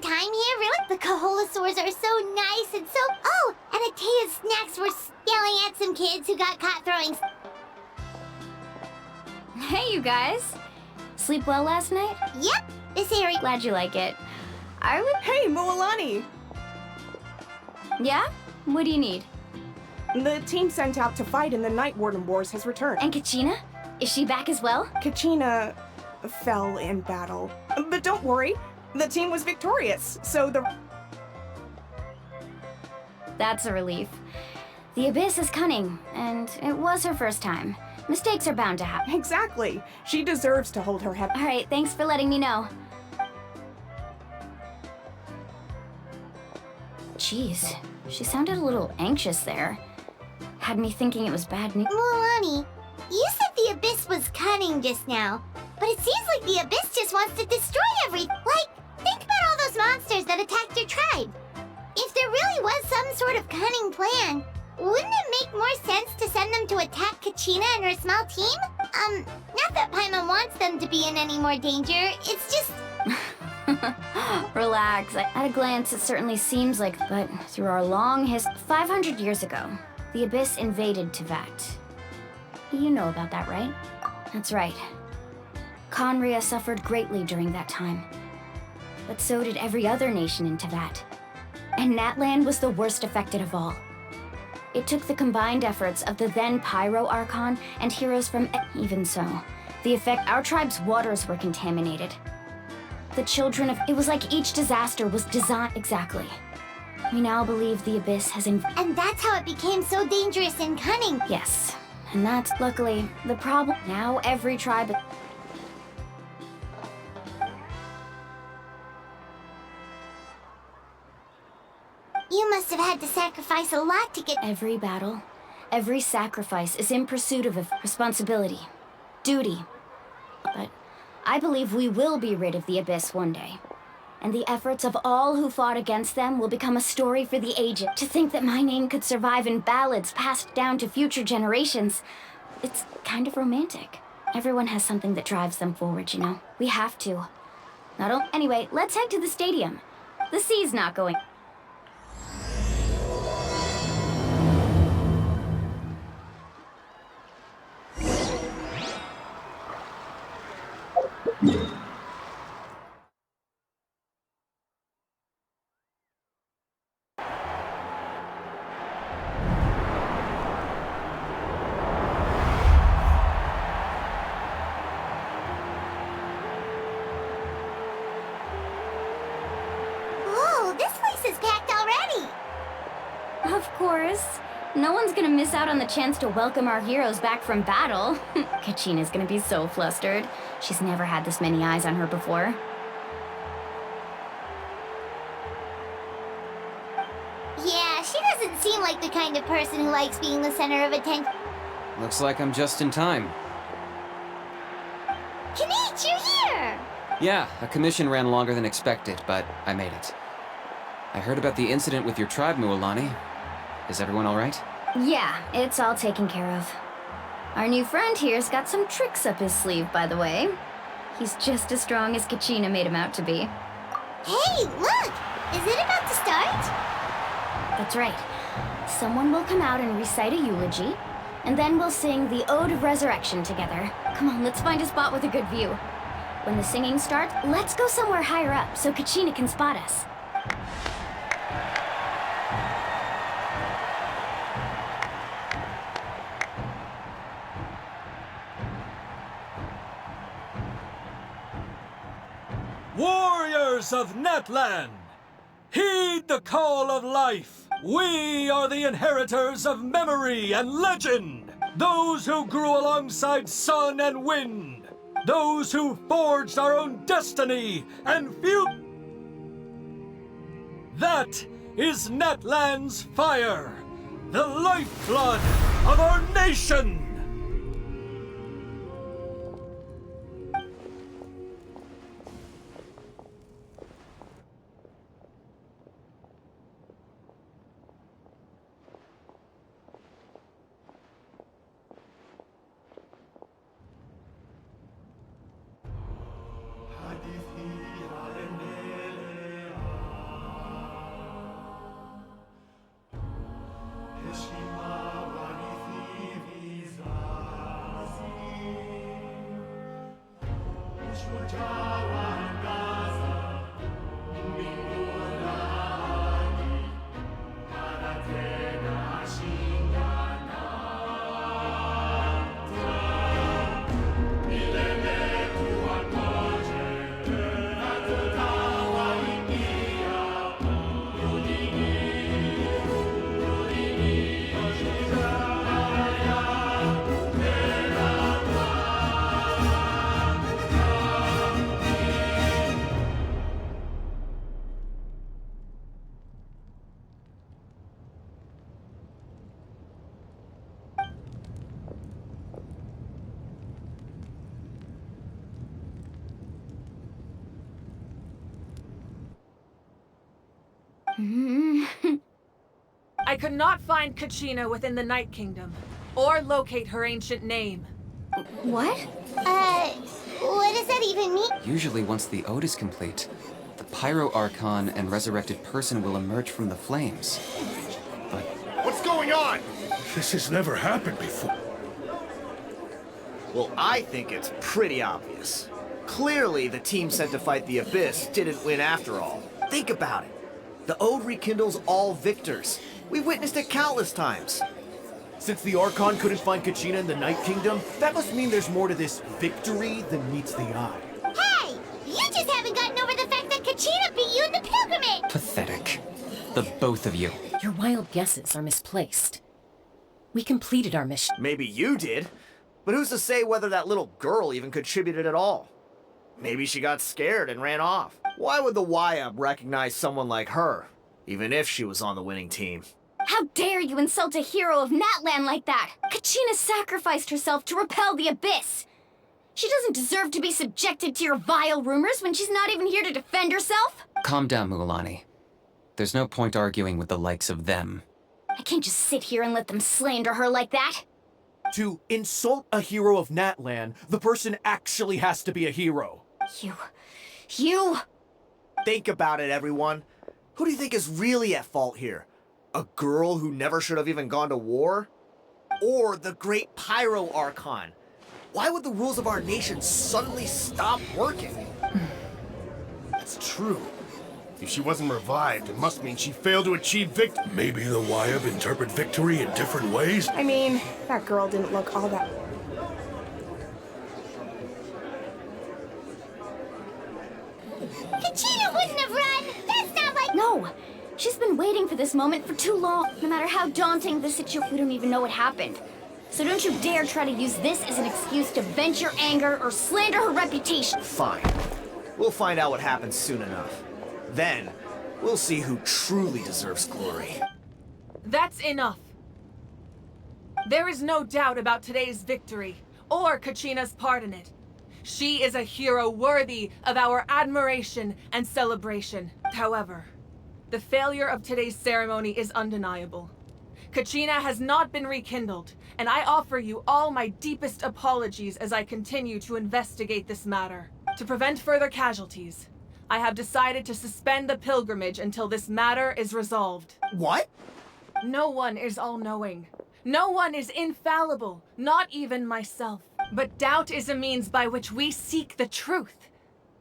long time here, really? The Kaholasaurs are so nice and so... Oh, and Atea's snacks were yelling at some kids who got caught throwing... Hey, you guys. Sleep well last night? Yep, this area... Glad you like it. I would... Hey, Mualani! Yeah? What do you need? The team sent out to fight in the Night Warden Wars has returned. And Kachina? Is she back as well? Kachina fell in battle. But don't worry, the team was victorious, so the... That's a relief. The Abyss is cunning, and it was her first time. Mistakes are bound to happen. Exactly. She deserves to hold her head. All right, thanks for letting me know. Jeez, she sounded a little anxious there. Had me thinking it was bad news. Mualani, you said the Abyss was cunning just now, but it seems like the Abyss just wants to destroy everything. Like, think about all those monsters that attacked your tribe. If there really was some sort of cunning plan, wouldn't it make more sense to send them to attack Kachina and her small team? Not that Paimon wants them to be in any more danger, it's just... Relax. At a glance, it certainly seems like, but through our long history, 500 years ago, the Abyss invaded Teyvat. You know about that, right? That's right. Conria suffered greatly during that time. But so did every other nation in Teyvat. And Natlan was the worst affected of all. It took the combined efforts of the then Pyro Archon and heroes from... Even so, our tribe's waters were contaminated. The children of... It was like each disaster was designed... Exactly. We now believe the Abyss has... And that's how it became so dangerous and cunning. Yes. And that's, luckily, the problem. Now every tribe... You must have had to sacrifice a lot to get... Every battle, every sacrifice is in pursuit of a responsibility, duty. But I believe we will be rid of the Abyss one day. And the efforts of all who fought against them will become a story for the ages. To think that my name could survive in ballads passed down to future generations, it's kind of romantic. Everyone has something that drives them forward, you know? We have to. Anyway, let's head to the stadium. The sea's not going... Whoa, this place is packed already! Of course. No one's gonna miss out on the chance to welcome our heroes back from battle. Kachina's gonna be so flustered. She's never had this many eyes on her before. Yeah, she doesn't seem like the kind of person who likes being the center of attention. Looks like I'm just in time. Kanich, you're here! Yeah, a commission ran longer than expected, but I made it. I heard about the incident with your tribe, Mualani. Is everyone all right? Yeah, it's all taken care of. Our new friend here's got some tricks up his sleeve, by the way. He's just as strong as Kachina made him out to be. Hey, look! Is it about to start? That's right. Someone will come out and recite a eulogy, and then we'll sing the Ode of Resurrection together. Come on, let's find a spot with a good view. When the singing starts, let's go somewhere higher up so Kachina can spot us. Warriors of Natlan, heed the call of life. We are the inheritors of memory and legend. Those who grew alongside sun and wind. Those who forged our own destiny and future. That is Natlan's fire, the lifeblood of our nation. I could not find Kachina within the Night Kingdom, or locate her ancient name. What? What does that even mean? Usually once the ode is complete, the Pyro Archon and resurrected person will emerge from the flames. But What's going on? This has never happened before. Well, I think it's pretty obvious. Clearly, the team sent to fight the Abyss didn't win after all. Think about it. The Ode rekindles all victors. We've witnessed it countless times. Since the Archon couldn't find Kachina in the Night Kingdom, that must mean there's more to this victory than meets the eye. Hey! You just haven't gotten over the fact that Kachina beat you in the pilgrimage! pathetic. The both of you. Your wild guesses are misplaced. We completed our mission. Maybe you did, but who's to say whether that little girl even contributed at all? Maybe she got scared and ran off. Why would the YUB recognize someone like her, even if she was on the winning team? How dare you insult a hero of Natlan like that? Kachina sacrificed herself to repel the Abyss. She doesn't deserve to be subjected to your vile rumors when she's not even here to defend herself. Calm down, Mualani. There's no point arguing with the likes of them. I can't just sit here and let them slander her like that. To insult a hero of Natlan, the person actually has to be a hero. You... Think about it, everyone. Who do you think is really at fault here? A girl who never should have even gone to war? Or the great Pyro Archon? Why would the rules of our nation suddenly stop working? That's true. If she wasn't revived, it must mean she failed to achieve victory. Maybe the YUB interpret victory in different ways? I mean, that girl didn't look all that... Kachina wouldn't have run! That's not like... No! She's been waiting for this moment for too long. No matter how daunting the situation, we don't even know what happened. So don't you dare try to use this as an excuse to vent your anger or slander her reputation. Fine. We'll find out what happens soon enough. Then, we'll see who truly deserves glory. That's enough. There is no doubt about today's victory, or Kachina's part in it. She is a hero worthy of our admiration and celebration. However, the failure of today's ceremony is undeniable. Kachina has not been rekindled, and I offer you all my deepest apologies as I continue to investigate this matter. To prevent further casualties, I have decided to suspend the pilgrimage until this matter is resolved. What? No one is all-knowing. No one is infallible, not even myself. But doubt is a means by which we seek the truth,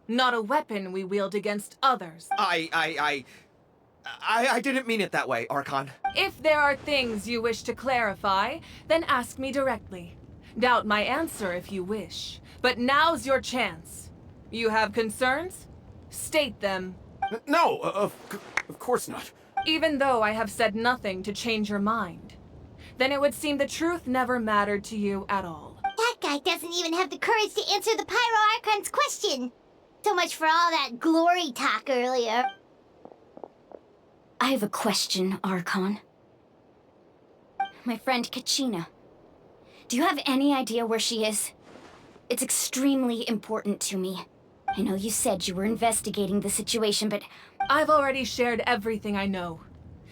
not a weapon we wield against others. I didn't mean it that way, Archon. If there are things you wish to clarify, then ask me directly. Doubt my answer if you wish. But now's your chance. You have concerns? State them. No, of course not. Even though I have said nothing to change your mind, then it would seem the truth never mattered to you at all. That guy doesn't even have the courage to answer the Pyro Archon's question. So much for all that glory talk earlier. I have a question, Archon. My friend Kachina. Do you have any idea where she is? It's extremely important to me. I know you said you were investigating the situation, but... I've already shared everything I know.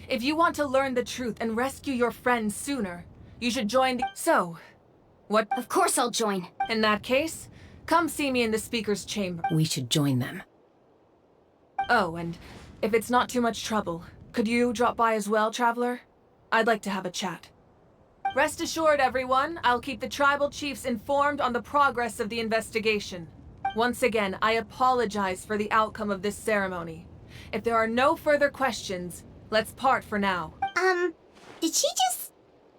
If you want to learn the truth and rescue your friends sooner, you should join the... So, what... Of course I'll join. In that case, come see me in the speaker's chamber. We should join them. Oh, and if it's not too much trouble, could you drop by as well, Traveler? I'd like to have a chat. Rest assured, everyone, I'll keep the tribal chiefs informed on the progress of the investigation. Once again, I apologize for the outcome of this ceremony. If there are no further questions, let's part for now. Did she just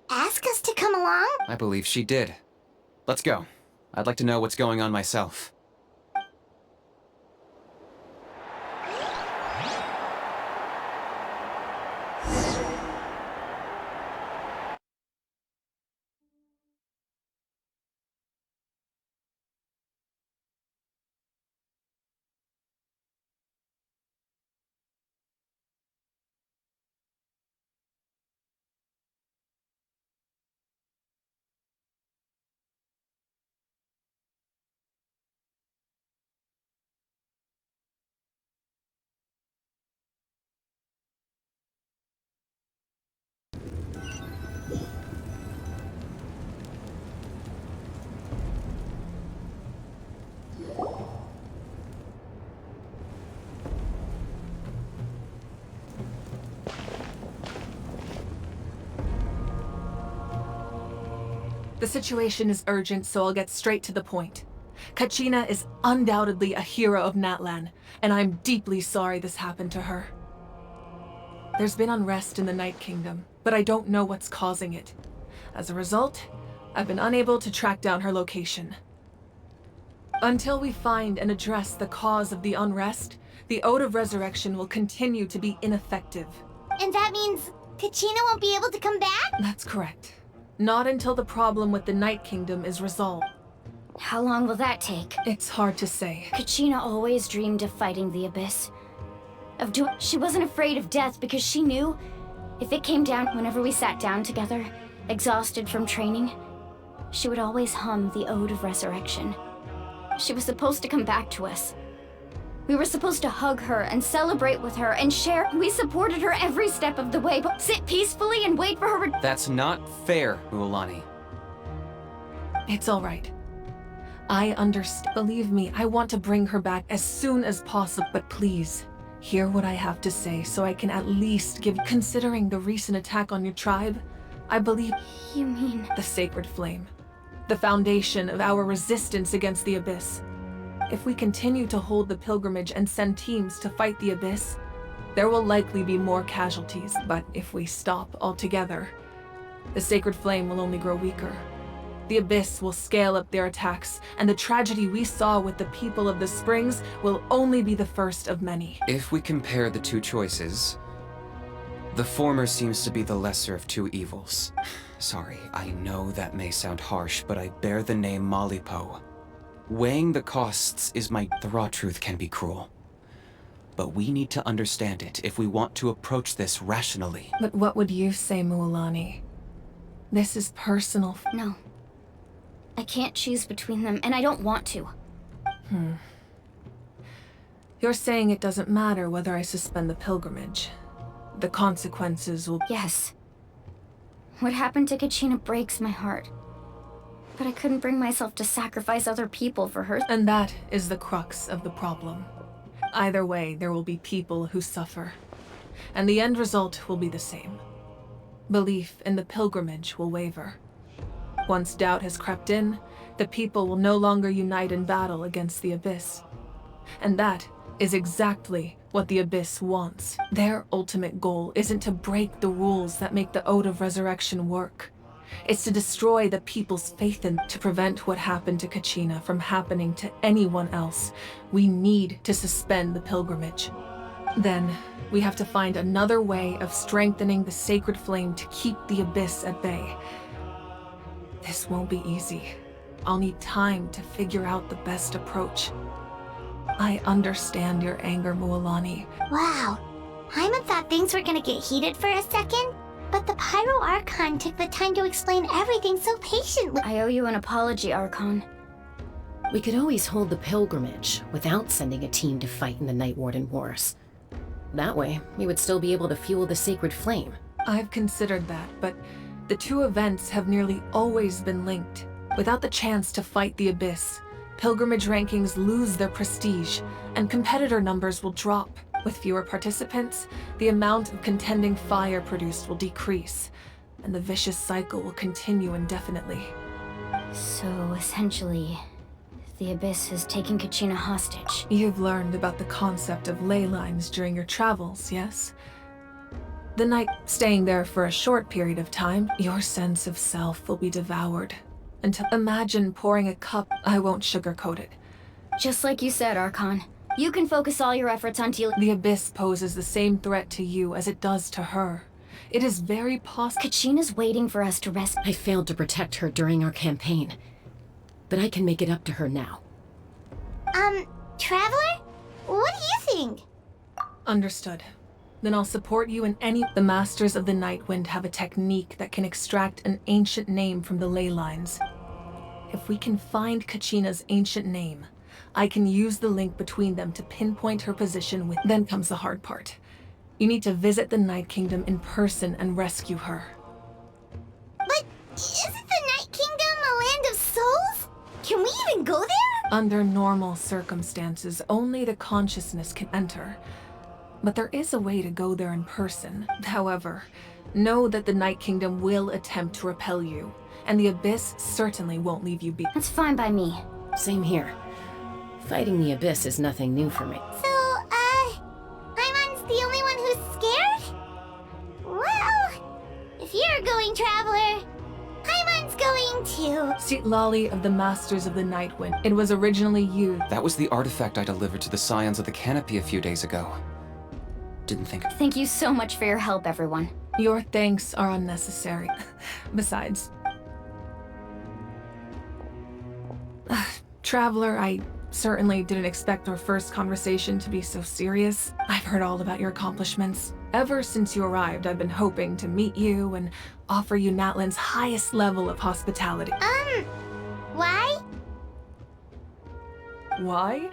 ask us to come along? I believe she did. Let's go. I'd like to know what's going on myself. The situation is urgent, so I'll get straight to the point. Kachina is undoubtedly a hero of Natlan, and I'm deeply sorry this happened to her. There's been unrest in the Night Kingdom, but I don't know what's causing it. As a result, I've been unable to track down her location. Until we find and address the cause of the unrest, the Ode of Resurrection will continue to be ineffective. And that means Kachina won't be able to come back? That's correct. Not until the problem with the Night Kingdom is resolved. How long will that take? It's hard to say. Kachina always dreamed of fighting the Abyss. She wasn't afraid of death because she knew if it came down whenever we sat down together, exhausted from training, she would always hum the Ode of Resurrection. She was supposed to come back to us. We were supposed to hug her and celebrate with her and share. We supported her every step of the way, but sit peacefully and wait for her. That's not fair, Mualani. It's all right. I understand. Believe me, I want to bring her back as soon as possible, but please, hear what I have to say so I can at least give. Considering the recent attack on your tribe, I believe. You mean? The Sacred Flame. The foundation of our resistance against the Abyss. If we continue to hold the pilgrimage and send teams to fight the Abyss, there will likely be more casualties. But if we stop altogether, the Sacred Flame will only grow weaker. The Abyss will scale up their attacks, and the tragedy we saw with the people of the Springs will only be the first of many. If we compare the two choices, the former seems to be the lesser of two evils. Sorry, I know that may sound harsh, but I bear the name Malipo. Weighing the costs is the raw truth can be cruel. But we need to understand it if we want to approach this rationally. But what would you say, Mualani? This is personal. No. I can't choose between them, and I don't want to. You're saying it doesn't matter whether I suspend the pilgrimage. The consequences will... Yes. What happened to Kachina breaks my heart. But I couldn't bring myself to sacrifice other people for her. And that is the crux of the problem. Either way, there will be people who suffer. And the end result will be the same. Belief in the pilgrimage will waver. Once doubt has crept in, the people will no longer unite in battle against the Abyss. And that is exactly what the Abyss wants. Their ultimate goal isn't to break the rules that make the Ode of Resurrection work. It's to destroy the people's faith in to prevent what happened to Kachina from happening to anyone else. We need to suspend the pilgrimage. Then, we have to find another way of strengthening the Sacred Flame to keep the Abyss at bay. This won't be easy. I'll need time to figure out the best approach. I understand your anger, Mualani. Wow. Paimon thought things were gonna get heated for a second, but the Pyro Archon took the time to explain everything so patiently. I owe you an apology, Archon. We could always hold the pilgrimage without sending a team to fight in the Night Warden Wars. That way, we would still be able to fuel the Sacred Flame. I've considered that, but the two events have nearly always been linked. Without the chance to fight the Abyss, pilgrimage rankings lose their prestige, and competitor numbers will drop. With fewer participants, the amount of contending fire produced will decrease, and the vicious cycle will continue indefinitely. So, essentially, the Abyss is taking Kachina hostage. You've learned about the concept of ley lines during your travels, yes? The night staying there for a short period of time, your sense of self will be devoured. Until imagine pouring a cup, I won't sugarcoat it. Just like you said, Archon. You can focus all your efforts on The Abyss poses the same threat to you as it does to her. It is very possible. Kachina's waiting for us to rest. I failed to protect her during our campaign, but I can make it up to her now. Traveler? What do you think? Understood. Then I'll support you in any. The Masters of the Nightwind have a technique that can extract an ancient name from the ley lines. If we can find Kachina's ancient name, I can use the link between them to pinpoint her position with. Then comes the hard part. You need to visit the Night Kingdom in person and rescue her. But isn't the Night Kingdom a land of souls? Can we even go there? Under normal circumstances, only the consciousness can enter. But there is a way to go there in person. However, know that the Night Kingdom will attempt to repel you, and the Abyss certainly won't leave you be. That's fine by me. Same here. Fighting the Abyss is nothing new for me. So, Paimon's the only one who's scared? Well, if you're going, Traveler, Paimon's going too. Seat Lolly of the Masters of the Nightwind. It was originally used. That was the artifact I delivered to the Scions of the Canopy a few days ago. Didn't think. Thank you so much for your help, everyone. Your thanks are unnecessary. Besides, Traveler, I certainly didn't expect our first conversation to be so serious. I've heard all about your accomplishments. Ever since you arrived, I've been hoping to meet you and offer you Natlan's highest level of hospitality. Why? Why?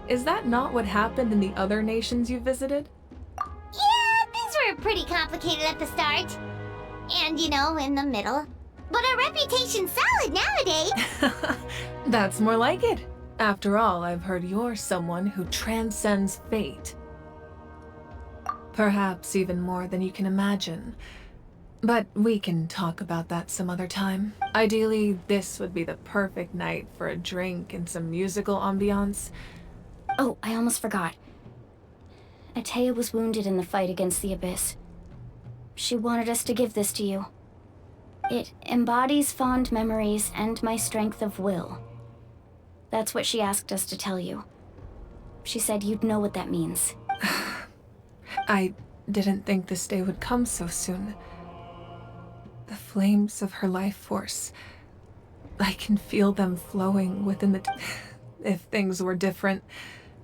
Is that not what happened in the other nations you visited? Yeah, things were pretty complicated at the start. And, in the middle. But our reputation's solid nowadays. That's more like it. After all, I've heard you're someone who transcends fate. Perhaps even more than you can imagine. But we can talk about that some other time. Ideally, this would be the perfect night for a drink and some musical ambiance. Oh, I almost forgot. Atea was wounded in the fight against the Abyss. She wanted us to give this to you. It embodies fond memories and my strength of will. That's what she asked us to tell you. She said you'd know what that means. I didn't think this day would come so soon. The flames of her life force. I can feel them flowing within the... If things were different,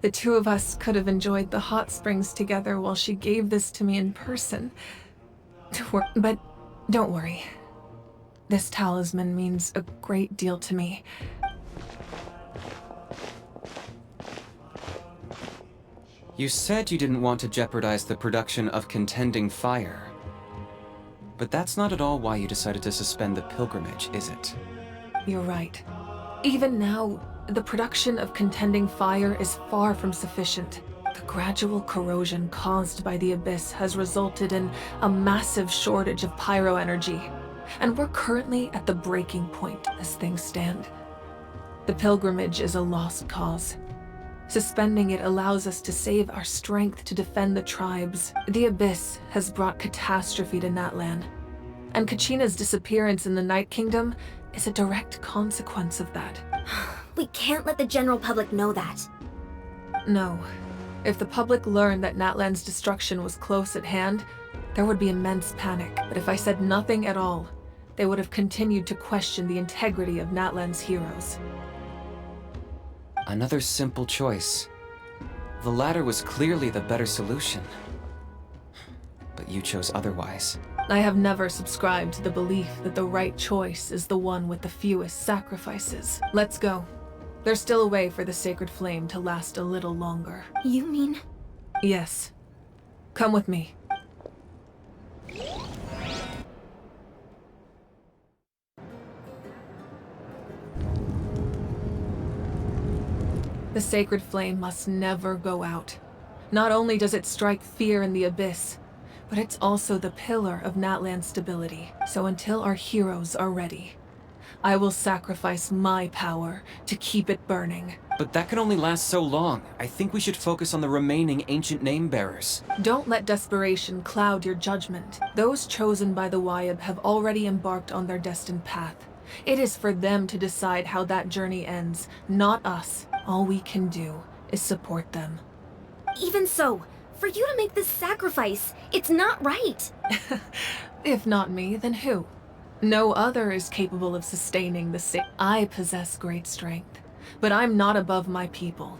the two of us could have enjoyed the hot springs together while she gave this to me in person. But don't worry. This talisman means a great deal to me. You said you didn't want to jeopardize the production of contending fire. But that's not at all why you decided to suspend the pilgrimage, is it? You're right. Even now, the production of contending fire is far from sufficient. The gradual corrosion caused by the Abyss has resulted in a massive shortage of pyro energy, and we're currently at the breaking point as things stand. The pilgrimage is a lost cause. Suspending it allows us to save our strength to defend the tribes. The Abyss has brought catastrophe to Natlan, and Kachina's disappearance in the Night Kingdom is a direct consequence of that. We can't let the general public know that. No. If the public learned that Natlan's destruction was close at hand, there would be immense panic. But if I said nothing at all, they would have continued to question the integrity of Natlan's heroes. Another simple choice. The latter was clearly the better solution. But you chose otherwise. I have never subscribed to the belief that the right choice is the one with the fewest sacrifices. Let's go. There's still a way for the sacred flame to last a little longer. You mean? Yes. Come with me. The sacred flame must never go out. Not only does it strike fear in the Abyss, but it's also the pillar of Natlan's stability. So until our heroes are ready, I will sacrifice my power to keep it burning. But that can only last so long. I think we should focus on the remaining ancient name bearers. Don't let desperation cloud your judgment. Those chosen by the Wyab have already embarked on their destined path. It is for them to decide how that journey ends, not us. All we can do is support them. Even so, for you to make this sacrifice, it's not right. If not me, then who? No other is capable of sustaining the sick. I possess great strength, but I'm not above my people.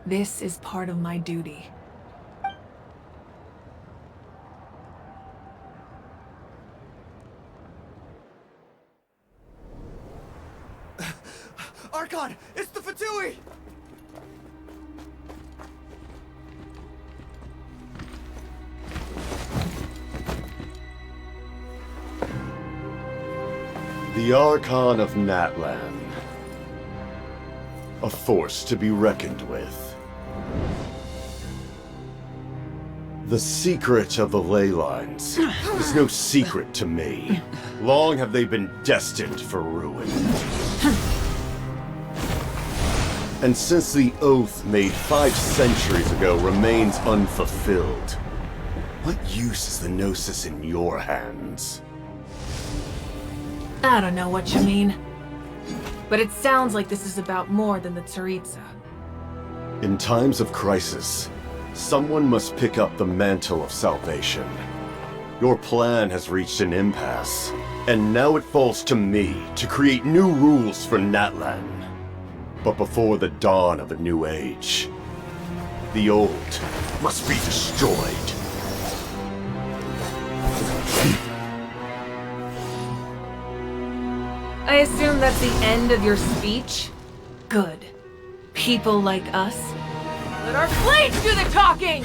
This is part of my duty. Archon, it's the Fatui! The Archon of Natlan. A force to be reckoned with. The secret of the ley lines is no secret to me. Long have they been destined for ruin. And since the oath made 5 centuries ago remains unfulfilled, what use is the Gnosis in your hands? I don't know what you mean. But it sounds like this is about more than the Tsaritsa. In times of crisis, someone must pick up the mantle of salvation. Your plan has reached an impasse, and now it falls to me to create new rules for Natlan. But before the dawn of a new age, the old must be destroyed. I assume that's the end of your speech? Good. People like us, let our blades do the talking!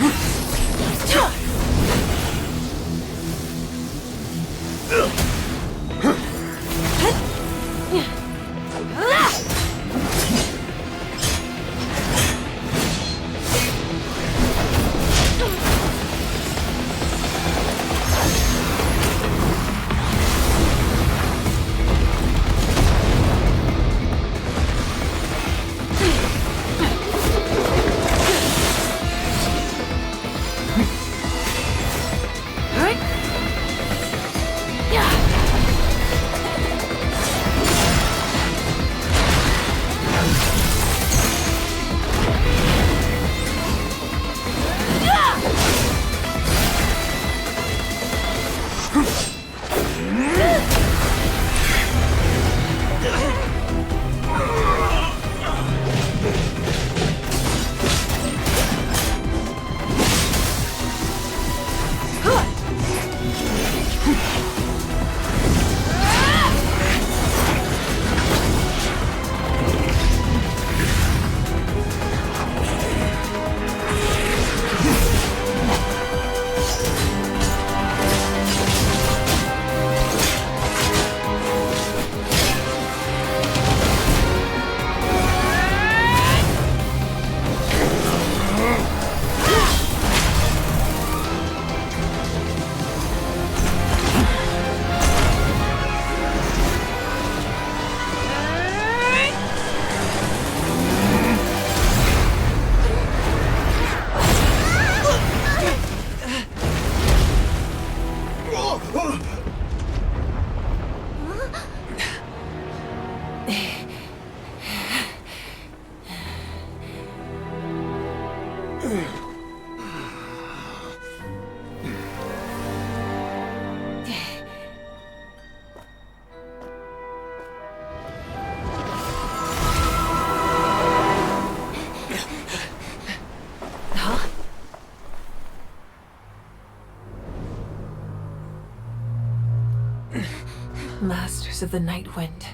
Masters of the Night Wind.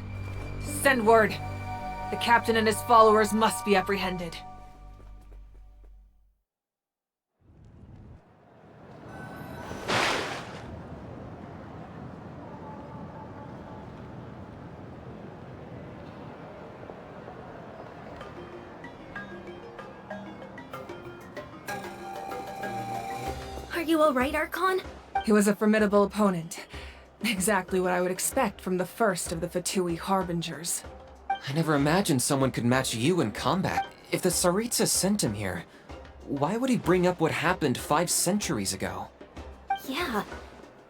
Send word! The captain and his followers must be apprehended. you alright, Archon? He was a formidable opponent. Exactly what I would expect from the first of the Fatui Harbingers. I never imagined someone could match you in combat. If the Tsaritsa sent him here, why would he bring up what happened 5 centuries ago? Yeah.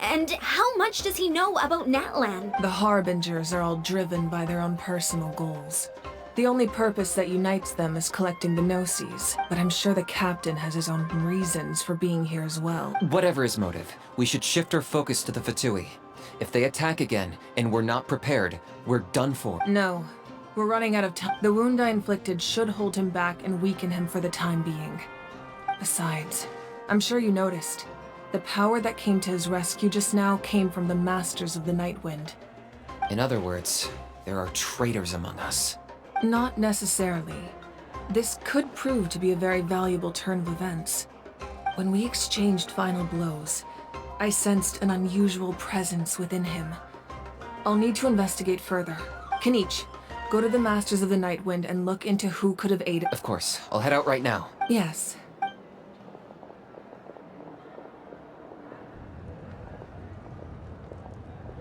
And how much does he know about Natlan? The Harbingers are all driven by their own personal goals. The only purpose that unites them is collecting the Gnosis, but I'm sure the captain has his own reasons for being here as well. Whatever his motive, we should shift our focus to the Fatui. If they attack again, and we're not prepared, we're done for. No. We're running out of time. The wound I inflicted should hold him back and weaken him for the time being. Besides, I'm sure you noticed. The power that came to his rescue just now came from the Masters of the Nightwind. In other words, there are traitors among us. Not necessarily. This could prove to be a very valuable turn of events. When we exchanged final blows, I sensed an unusual presence within him. I'll need to investigate further. Kenichi, go to the Masters of the Nightwind and look into who could have aided. Of course. I'll head out right now. Yes.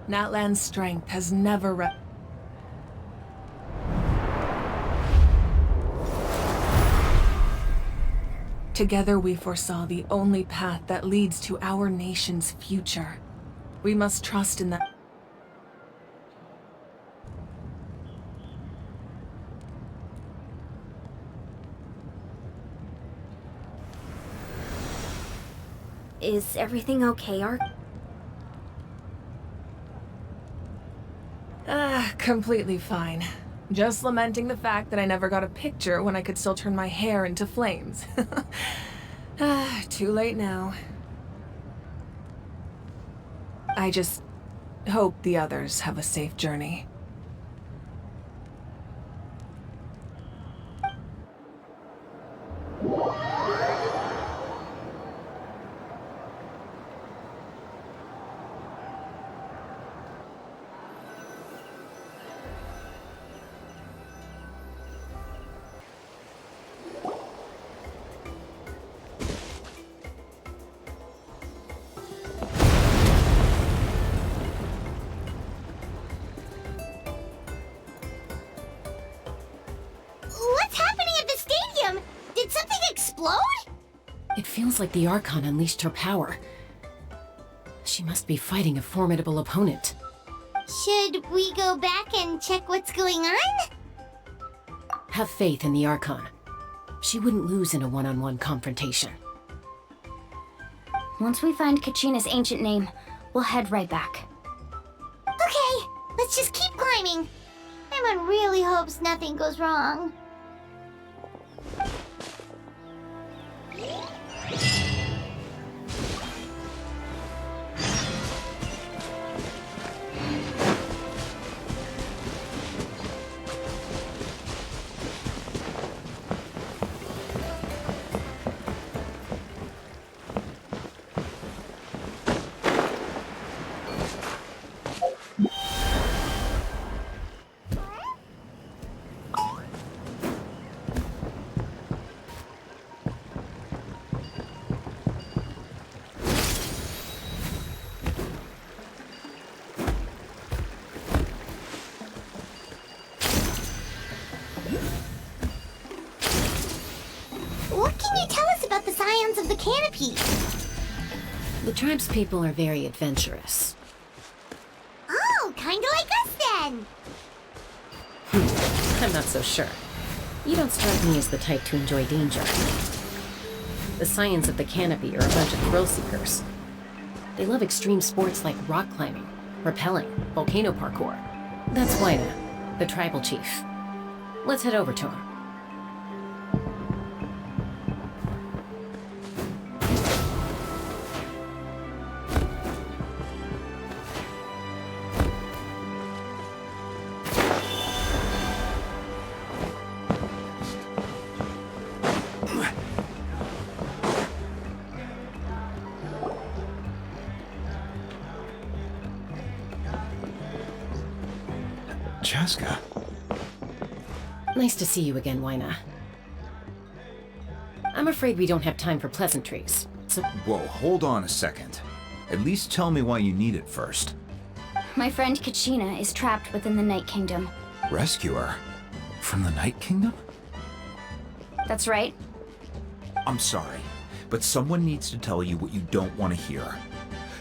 Natlan's strength has never Together we foresaw the only path that leads to our nation's future. We must trust in that. Is everything okay, Ark? Completely fine. Just lamenting the fact that I never got a picture when I could still turn my hair into flames. Too late now. I just hope the others have a safe journey. What's happening at the stadium? Did something explode? It feels like the Archon unleashed her power. She must be fighting a formidable opponent. Should we go back and check what's going on? Have faith in the Archon. She wouldn't lose in a one-on-one confrontation. Once we find Kachina's ancient name, we'll head right back. Okay, let's just keep climbing. Everyone really hopes nothing goes wrong. What can you tell us about the scions of the canopy? The tribespeople are very adventurous. Oh, kinda like us then. I'm not so sure. You don't strike me as the type to enjoy danger. The scions of the canopy are a bunch of thrill seekers. They love extreme sports like rock climbing, rappelling, volcano parkour. That's Waina, the tribal chief. Let's head over to him. Chaska. Nice to see you again, Waina. I'm afraid we don't have time for pleasantries, Whoa, hold on a second. At least tell me why you need it first. My friend Kachina is trapped within the Night Kingdom. Rescue her? From the Night Kingdom? That's right. I'm sorry, but someone needs to tell you what you don't want to hear.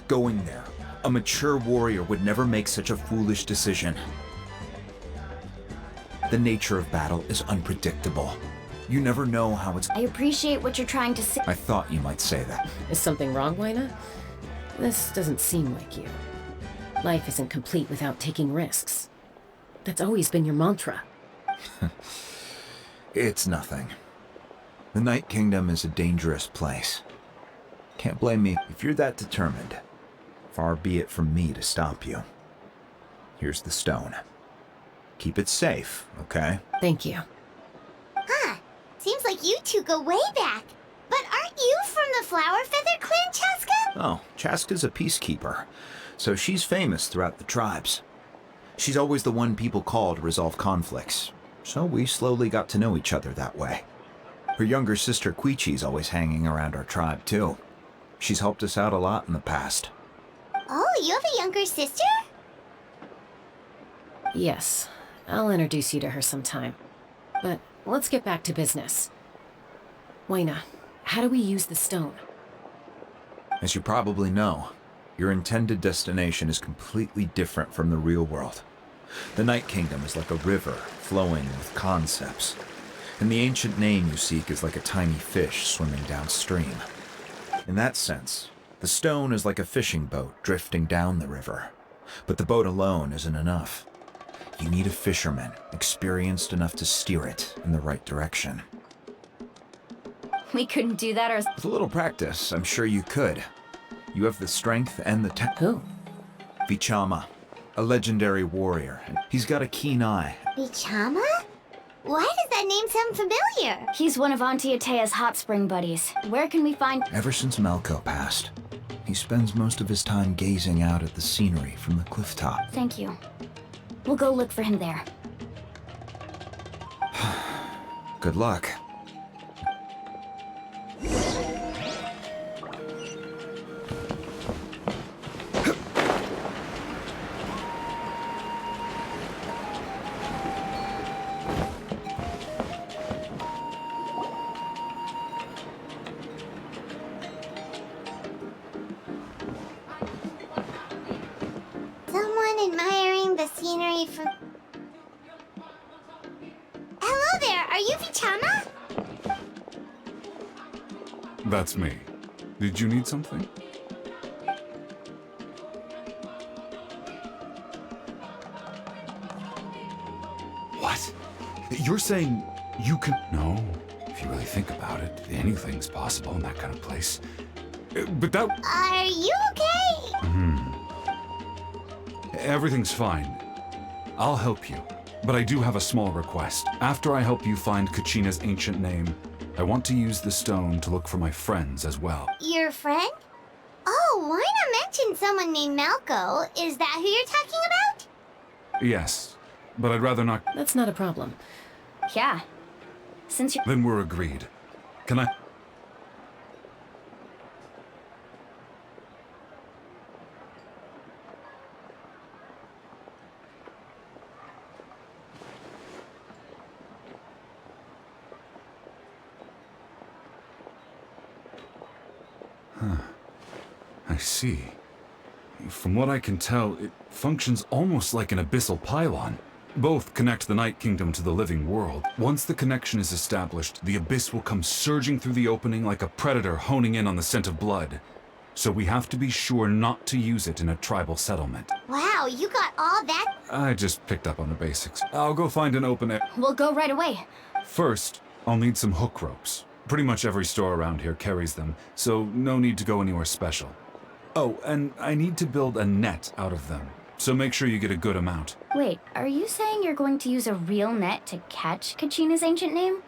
Going there, a mature warrior would never make such a foolish decision. The nature of battle is unpredictable. You never know how it's... I appreciate what you're trying to say. I thought you might say that. Is something wrong, Waina? This doesn't seem like you. Life isn't complete without taking risks. That's always been your mantra. It's nothing. The Night Kingdom is a dangerous place. Can't blame me if you're that determined. Far be it from me to stop you. Here's the stone. Keep it safe, okay? Thank you. Huh. Seems like you two go way back. But aren't you from the Flower Feather Clan, Chaska? Oh, Chaska's a peacekeeper, so she's famous throughout the tribes. She's always the one people call to resolve conflicts, so we slowly got to know each other that way. Her younger sister Quichi's always hanging around our tribe, too. She's helped us out a lot in the past. Oh, you have a younger sister? Yes, I'll introduce you to her sometime. But let's get back to business. Waina, how do we use the stone? As you probably know, your intended destination is completely different from the real world. The Night Kingdom is like a river flowing with concepts, and the ancient name you seek is like a tiny fish swimming downstream. In that sense, the stone is like a fishing boat drifting down the river, but the boat alone isn't enough. You need a fisherman experienced enough to steer it in the right direction. We couldn't do that ourselves. With a little practice, I'm sure you could. You have the strength and the Who? Vichama, a legendary warrior. He's got a keen eye. Bichama? Why does that name sound familiar? He's one of Auntie Atea's hot spring buddies. Where can we find... Ever since Malco passed, he spends most of his time gazing out at the scenery from the cliff top. Thank you. We'll go look for him there. Good luck. Someone admiring the scenery from... Hello there, are you Vichama? That's me. Did you need something? What? You're saying you can... No. If you really think about it, anything's possible in that kind of place. But that... Are you okay? Everything's fine. I'll help you. But I do have a small request. After I help you find Kachina's ancient name, I want to use the stone to look for my friends as well. Your friend? Oh, why not mention someone named Malco? Is that who you're talking about? Yes, but I'd rather not... That's not a problem. Yeah. Since you're... Then we're agreed. Can I... I see. From what I can tell, it functions almost like an abyssal pylon. Both connect the Night Kingdom to the living world. Once the connection is established, the abyss will come surging through the opening like a predator honing in on the scent of blood. So we have to be sure not to use it in a tribal settlement. Wow, you got all that? I just picked up on the basics. I'll go find an open air. We'll go right away. First, I'll need some hook ropes. Pretty much every store around here carries them, so no need to go anywhere special. Oh, and I need to build a net out of them, so make sure you get a good amount. Wait, are you saying you're going to use a real net to catch Kachina's ancient name?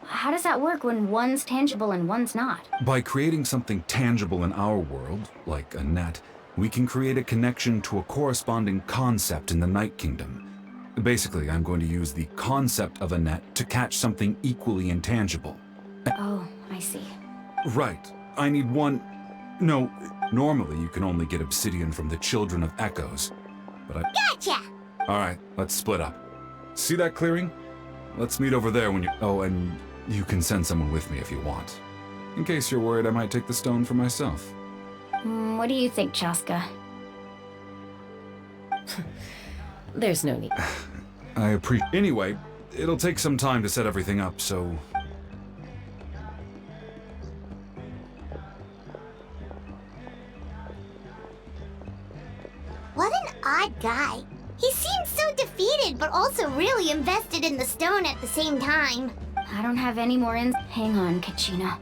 How does that work when one's tangible and one's not? By creating something tangible in our world, like a net, we can create a connection to a corresponding concept in the Night Kingdom. Basically, I'm going to use the concept of a net to catch something equally intangible. Oh, I see. Right. I need one... No, normally you can only get obsidian from the Children of Echoes. But I... Gotcha! Alright, let's split up. See that clearing? Let's meet over there when you... Oh, and you can send someone with me if you want. In case you're worried I might take the stone for myself. What do you think, Chaska? There's no need. I appreciate... Anyway, it'll take some time to set everything up, so... What an odd guy. He seems so defeated, but also really invested in the stone at the same time. I don't have any more Hang on, Kachina.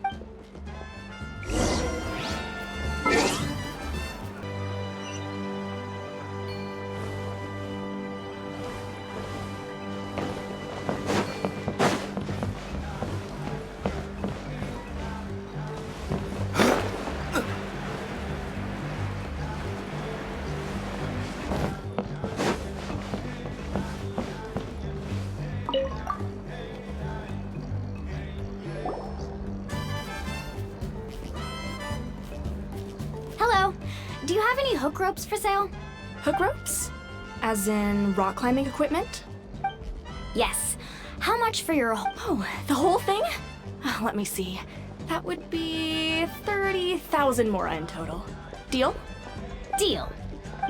Hello. Do you have any hook ropes for sale? Hook ropes? As in rock climbing equipment? Yes. How much for your... Oh, the whole thing? Let me see. That would be 30,000 mora in total. Deal? Deal.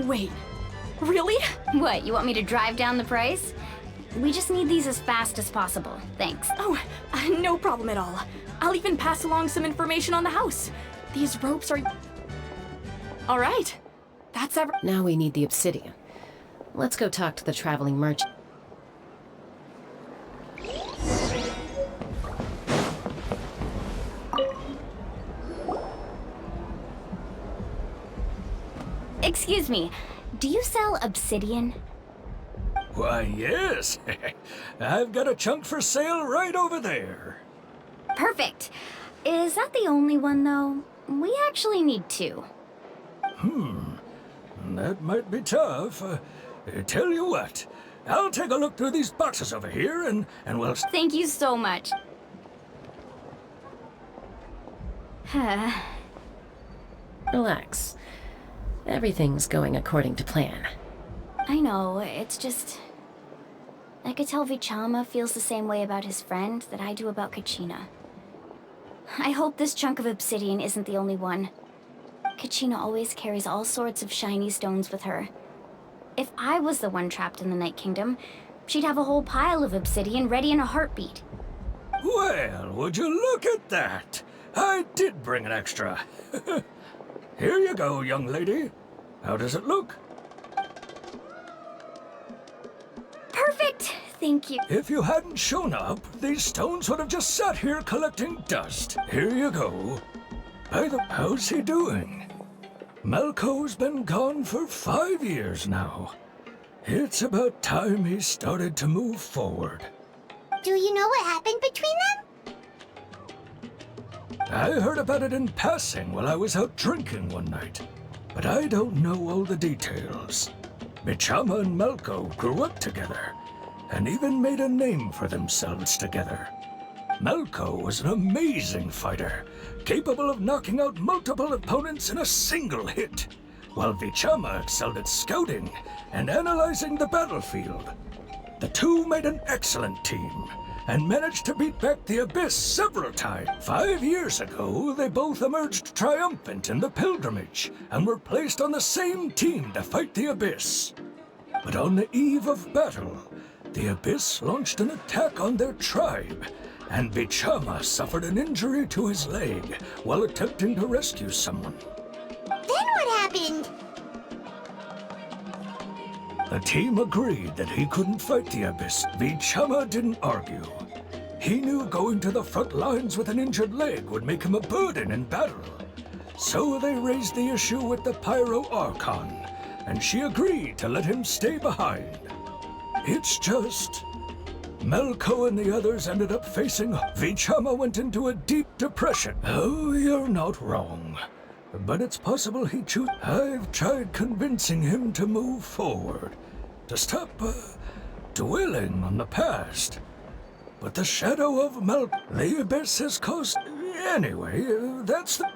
Wait, really? What, you want me to drive down the price? We just need these as fast as possible. Thanks. Oh, no problem at all. I'll even pass along some information on the house. These ropes are... All right. That's Now we need the obsidian. Let's go talk to the traveling merchant. Excuse me, do you sell obsidian? Why, yes. I've got a chunk for sale right over there. Perfect. Is that the only one, though? We actually need two. That might be tough. Tell you what, I'll take a look through these boxes over here and we'll... Thank you so much. Relax. Everything's going according to plan. I know, it's just... I could tell Vichama feels the same way about his friend that I do about Kachina. I hope this chunk of obsidian isn't the only one. Kachina always carries all sorts of shiny stones with her. If I was the one trapped in the Night Kingdom, she'd have a whole pile of obsidian ready in a heartbeat. Well, would you look at that? I did bring an extra. Here you go, young lady. How does it look? Perfect! Thank you. If you hadn't shown up, these stones would have just sat here collecting dust. Here you go. How's he doing? Malco's been gone for 5 years now. It's about time he started to move forward. Do you know what happened between them? I heard about it in passing while I was out drinking one night, but I don't know all the details. Vichama and Malco grew up together, and even made a name for themselves together. Malco was an amazing fighter, capable of knocking out multiple opponents in a single hit, while Vichama excelled at scouting and analyzing the battlefield. The two made an excellent team, and managed to beat back the Abyss several times. 5 years ago, they both emerged triumphant in the pilgrimage, and were placed on the same team to fight the Abyss. But on the eve of battle, the Abyss launched an attack on their tribe, and Vichama suffered an injury to his leg while attempting to rescue someone. Then what happened? The team agreed that he couldn't fight the Abyss. Vichama didn't argue. He knew going to the front lines with an injured leg would make him a burden in battle. So they raised the issue with the Pyro Archon, and she agreed to let him stay behind. It's just... Malco and the others ended up facing... Vichama went into a deep depression. Oh, you're not wrong. But it's possible he chose... I've tried convincing him to move forward, to stop, dwelling on the past. But the shadow of the Abyss has caused... Anyway, that's the...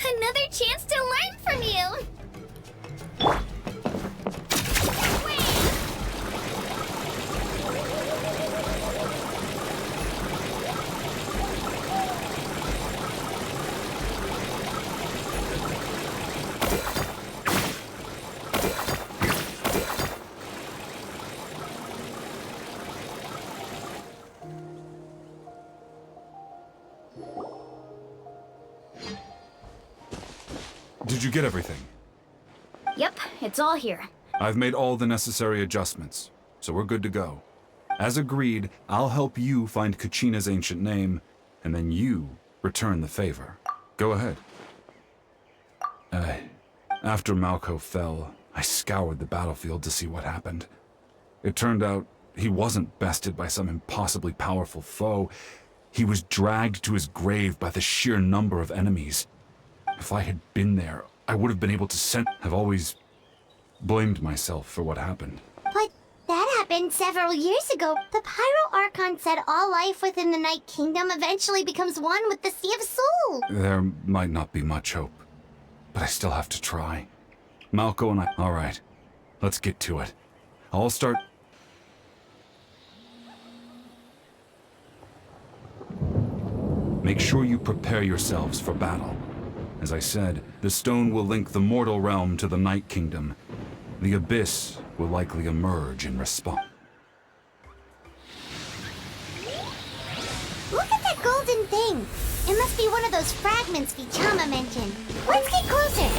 Another chance to learn from you! Did you get everything? Yep, it's all here. I've made all the necessary adjustments, so we're good to go. As agreed, I'll help you find Kachina's ancient name, and then you return the favor. Go ahead. After Malko fell, I scoured the battlefield to see what happened. It turned out he wasn't bested by some impossibly powerful foe. He was dragged to his grave by the sheer number of enemies. If I had been there, I would have been able to sense. I've always blamed myself for what happened. But that happened several years ago. The Pyro Archon said all life within the Night Kingdom eventually becomes one with the Sea of Soul. There might not be much hope, but I still have to try. Malko and I... All right, let's get to it. I'll start... Make sure you prepare yourselves for battle. As I said, the stone will link the mortal realm to the Night Kingdom. The Abyss will likely emerge in response. Look at that golden thing! It must be one of those fragments Vichama mentioned. Let's get closer!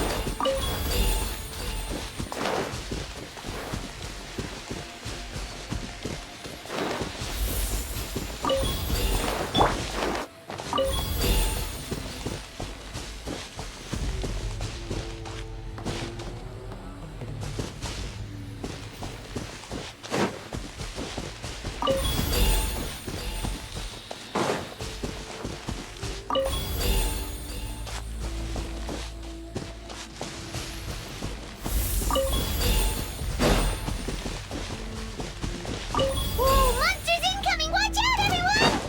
Whoa, monsters incoming! Watch out, everyone!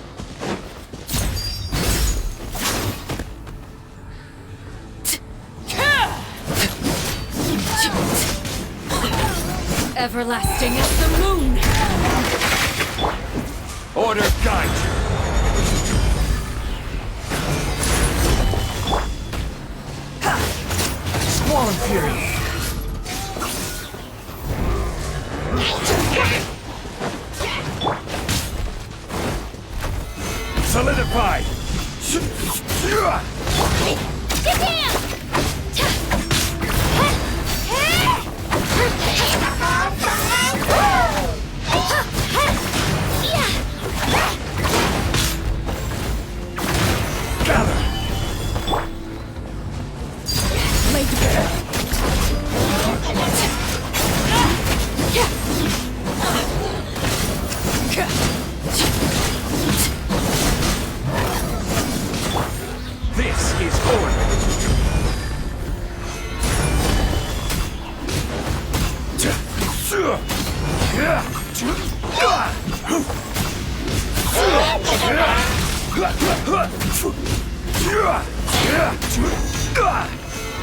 Everlasting as the moon! Order guide you! Squall Fury! Solidified! Get down!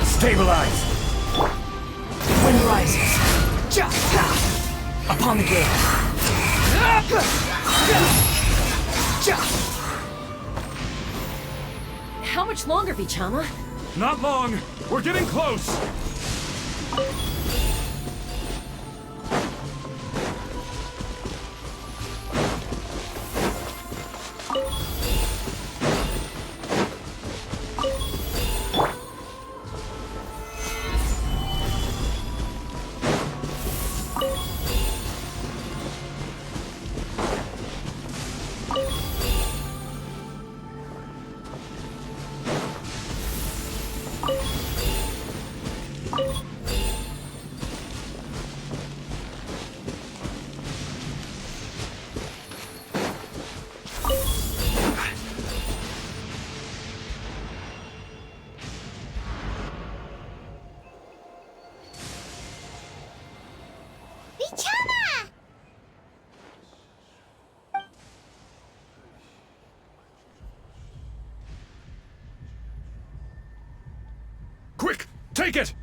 Stabilize! Wind rises. Upon the gate. How much longer, Vichama? Not long. We're getting close. Vichama! Quick, take it!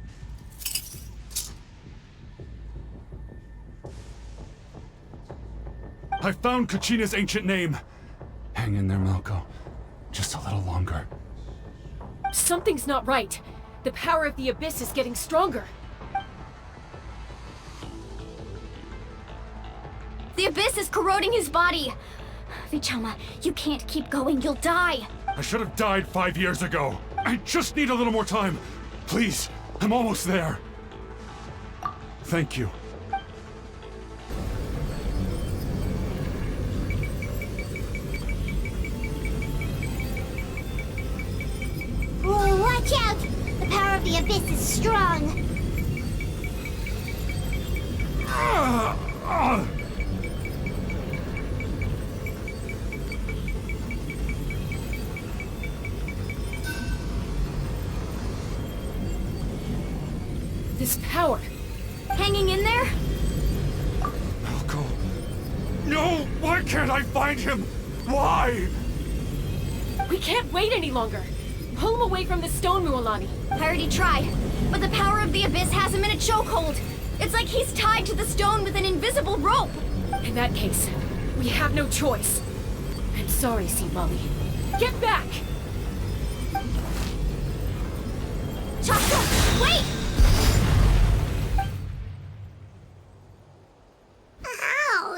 I found Kachina's ancient name. Hang in there, Malko. Just a little longer. Something's not right. The power of the Abyss is getting stronger. The Abyss is corroding his body. Vichama, you can't keep going. You'll die. I should have died 5 years ago. I just need a little more time. Please, I'm almost there. Thank you. Whoa, watch out! The power of the Abyss is strong. This power. Hanging in there? Malko. No! Why can't I find him? Why? We can't wait any longer. Pull him away from the stone, Mualani. I already tried, but the power of the Abyss has him in a chokehold. It's like he's tied to the stone with an invisible rope. In that case, we have no choice. I'm sorry, Saint Molly. Get back! Chaska, wait!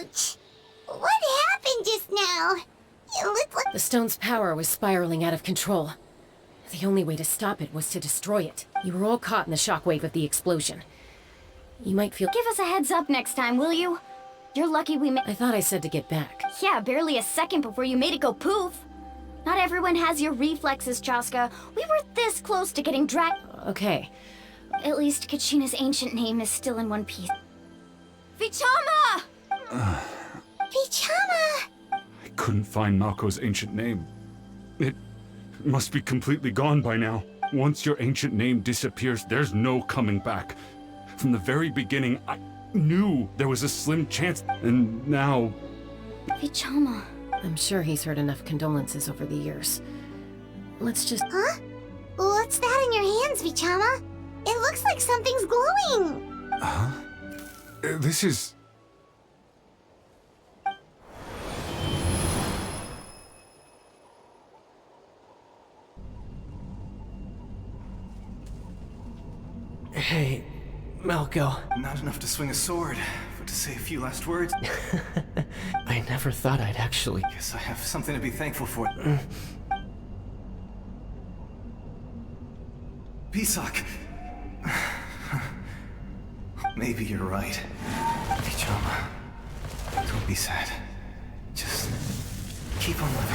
Ouch! What happened just now? It looked like... The stone's power was spiraling out of control. The only way to stop it was to destroy it. You were all caught in the shockwave of the explosion. You might feel... Give us a heads up next time, will you? You're lucky we I thought I said to get back. Yeah, barely a second before you made it go poof. Not everyone has your reflexes, Chaska. We were this close to getting dragged. Okay. At least Kachina's ancient name is still in one piece. Vichama! Vichama! I couldn't find Malko's ancient name. It must be completely gone by now. Once your ancient name disappears, there's no coming back. From the very beginning, I knew there was a slim chance, and now... Vichama. I'm sure he's heard enough condolences over the years. Let's just... Huh? What's that in your hands, Vichama? It looks like something's glowing! Huh? This is... Hey, Malko. Not enough to swing a sword, but to say a few last words. I never thought I'd actually... Guess I have something to be thankful for. Pisak. Maybe you're right. Vichama, don't be sad. Just keep on living.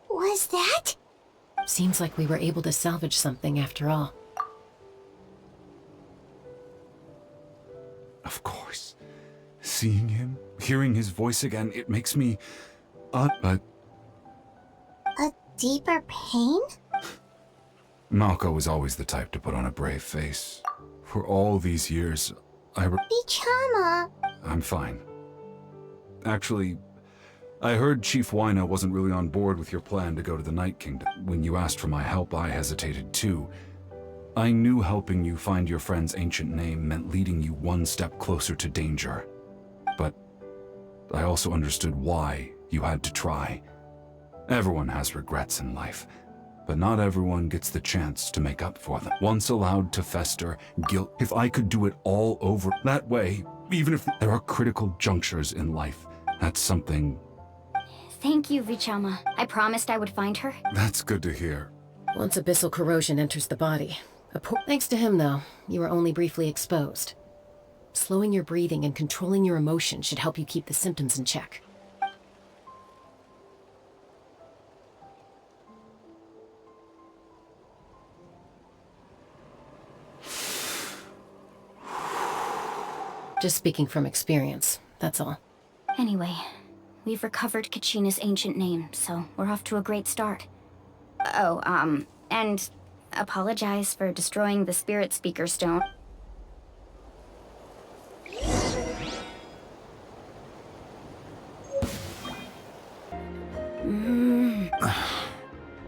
Was that? Seems like we were able to salvage something after all. Of course. Seeing him, hearing his voice again, it makes me... but... A deeper pain? Malko was always the type to put on a brave face. For all these years, Bichama. I'm fine. Actually, I heard Chief Wyna wasn't really on board with your plan to go to the Night Kingdom. When you asked for my help, I hesitated too. I knew helping you find your friend's ancient name meant leading you one step closer to danger. But I also understood why you had to try. Everyone has regrets in life, but not everyone gets the chance to make up for them. Once allowed to fester, guilt. If I could do it all over that way, even if there are critical junctures in life, that's something. Thank you, Vichama. I promised I would find her. That's good to hear. Once abyssal corrosion enters the body. Thanks to him, though, you were only briefly exposed. Slowing your breathing and controlling your emotions should help you keep the symptoms in check. Just speaking from experience, that's all. Anyway, we've recovered Kachina's ancient name, so we're off to a great start. Oh, and apologize for destroying the Spirit Speaker Stone.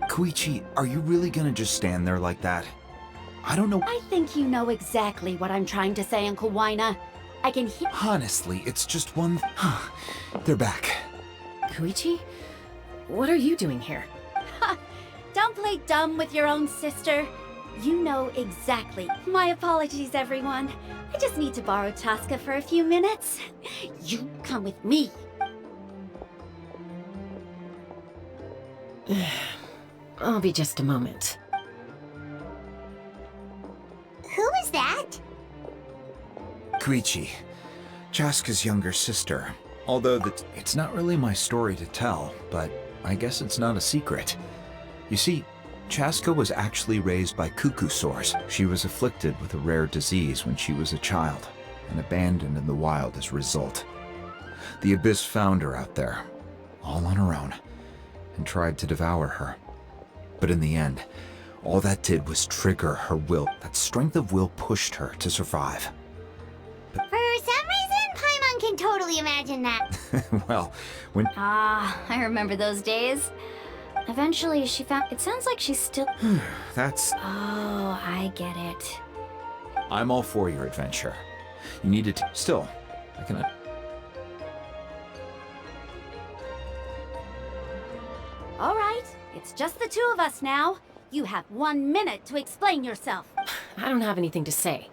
Koichi, are you really gonna just stand there like that? I don't know. I think you know exactly what I'm trying to say, Uncle Wyna. I can hear. Honestly, it's just one. They're back. Koichi? What are you doing here? Don't play dumb with your own sister. You know exactly. My apologies, everyone. I just need to borrow Chaska for a few minutes. You come with me. I'll be just a moment. Who is that? Koichi, Chaska's younger sister. Although it's not really my story to tell, but I guess it's not a secret. You see, Chaska was actually raised by cuckoo-saurs. She was afflicted with a rare disease when she was a child, and abandoned in the wild as a result. The Abyss found her out there, all on her own, and tried to devour her. But in the end, all that did was trigger her will. That strength of will pushed her to survive. For some reason, Paimon can totally imagine that. Well, when... I remember those days. Eventually, she found... It sounds like she's still... That's... Oh, I get it. I'm all for your adventure. You needed to... Still, I can... All right, it's just the two of us now. You have 1 minute to explain yourself. I don't have anything to say.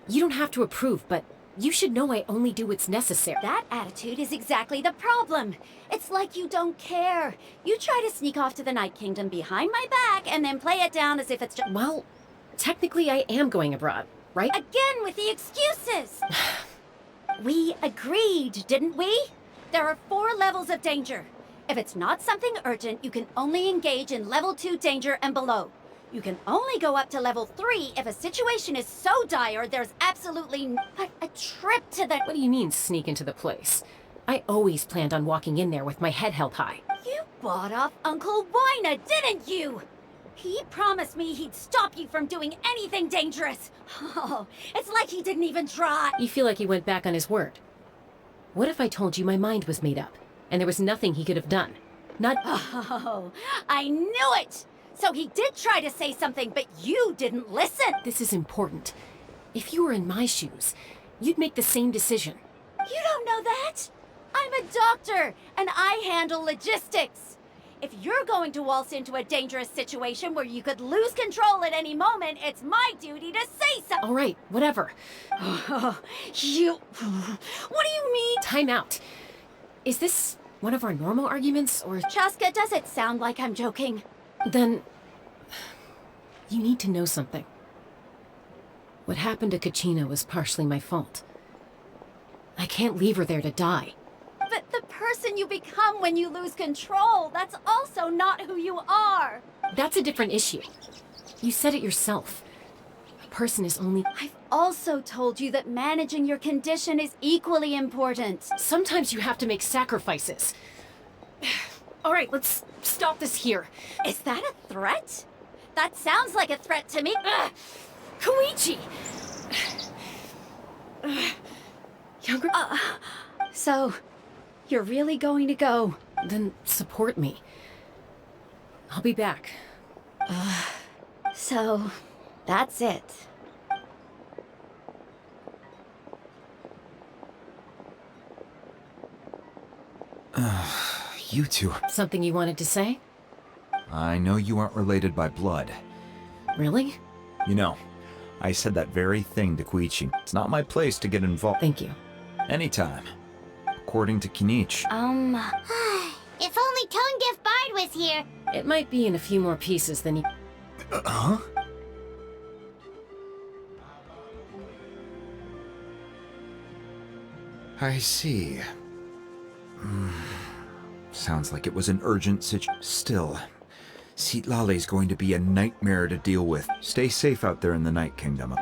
You don't have to approve, but you should know I only do what's necessary. That attitude is exactly the problem. It's like you don't care. You try to sneak off to the Night Kingdom behind my back and then play it down as if it's just... Well, technically I am going abroad, right? Again with the excuses! We agreed, didn't we? There are 4 levels of danger. If it's not something urgent, you can only engage in level 2 danger and below. You can only go up to level 3 if a situation is so dire there's absolutely but a trip to the... What do you mean, sneak into the place? I always planned on walking in there with my head held high. You bought off Uncle Wyna, didn't you? He promised me he'd stop you from doing anything dangerous. Oh, it's like he didn't even try. You feel like he went back on his word. What if I told you my mind was made up, and there was nothing he could have done? Not... Oh, I knew it! So he did try to say something, but you didn't listen! This is important. If you were in my shoes, you'd make the same decision. You don't know that! I'm a doctor, and I handle logistics. If you're going to waltz into a dangerous situation where you could lose control at any moment, it's my duty to say something. All right, whatever. You... What do you mean? Time out. Is this one of our normal arguments, or... Chaska, does it sound like I'm joking? Then... you need to know something. What happened to Kachina was partially my fault. I can't leave her there to die. But the person you become when you lose control, that's also not who you are. That's a different issue. You said it yourself. A person is only... I've also told you that managing your condition is equally important. Sometimes you have to make sacrifices. All right, let's stop this here. Is that a threat? That sounds like a threat to me. Koichi! stronger? So, you're really going to go? Then support me. I'll be back. So, that's it. You two. Something you wanted to say? I know you aren't related by blood. Really? You know, I said that very thing to Koichi. It's not my place to get involved. Thank you. Anytime. According to Kinich. If only Tone-Gift Bard was here. It might be in a few more pieces than you... Huh? I see. Sounds like it was an urgent situation. Still, Citlali's going to be a nightmare to deal with. Stay safe out there in the Night Kingdom.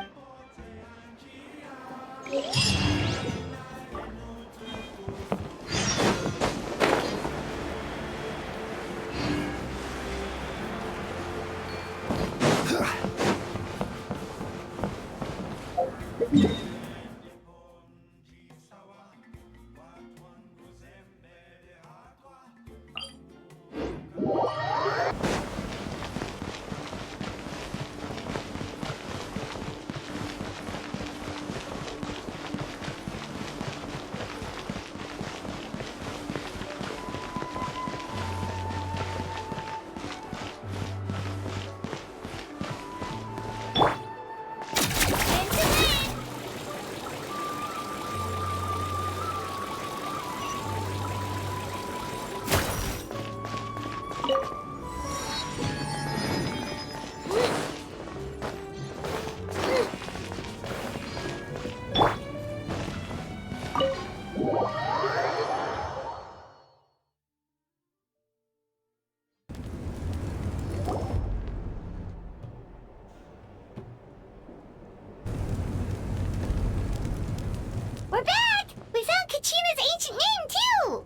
We're back! We found Kachina's ancient name, too!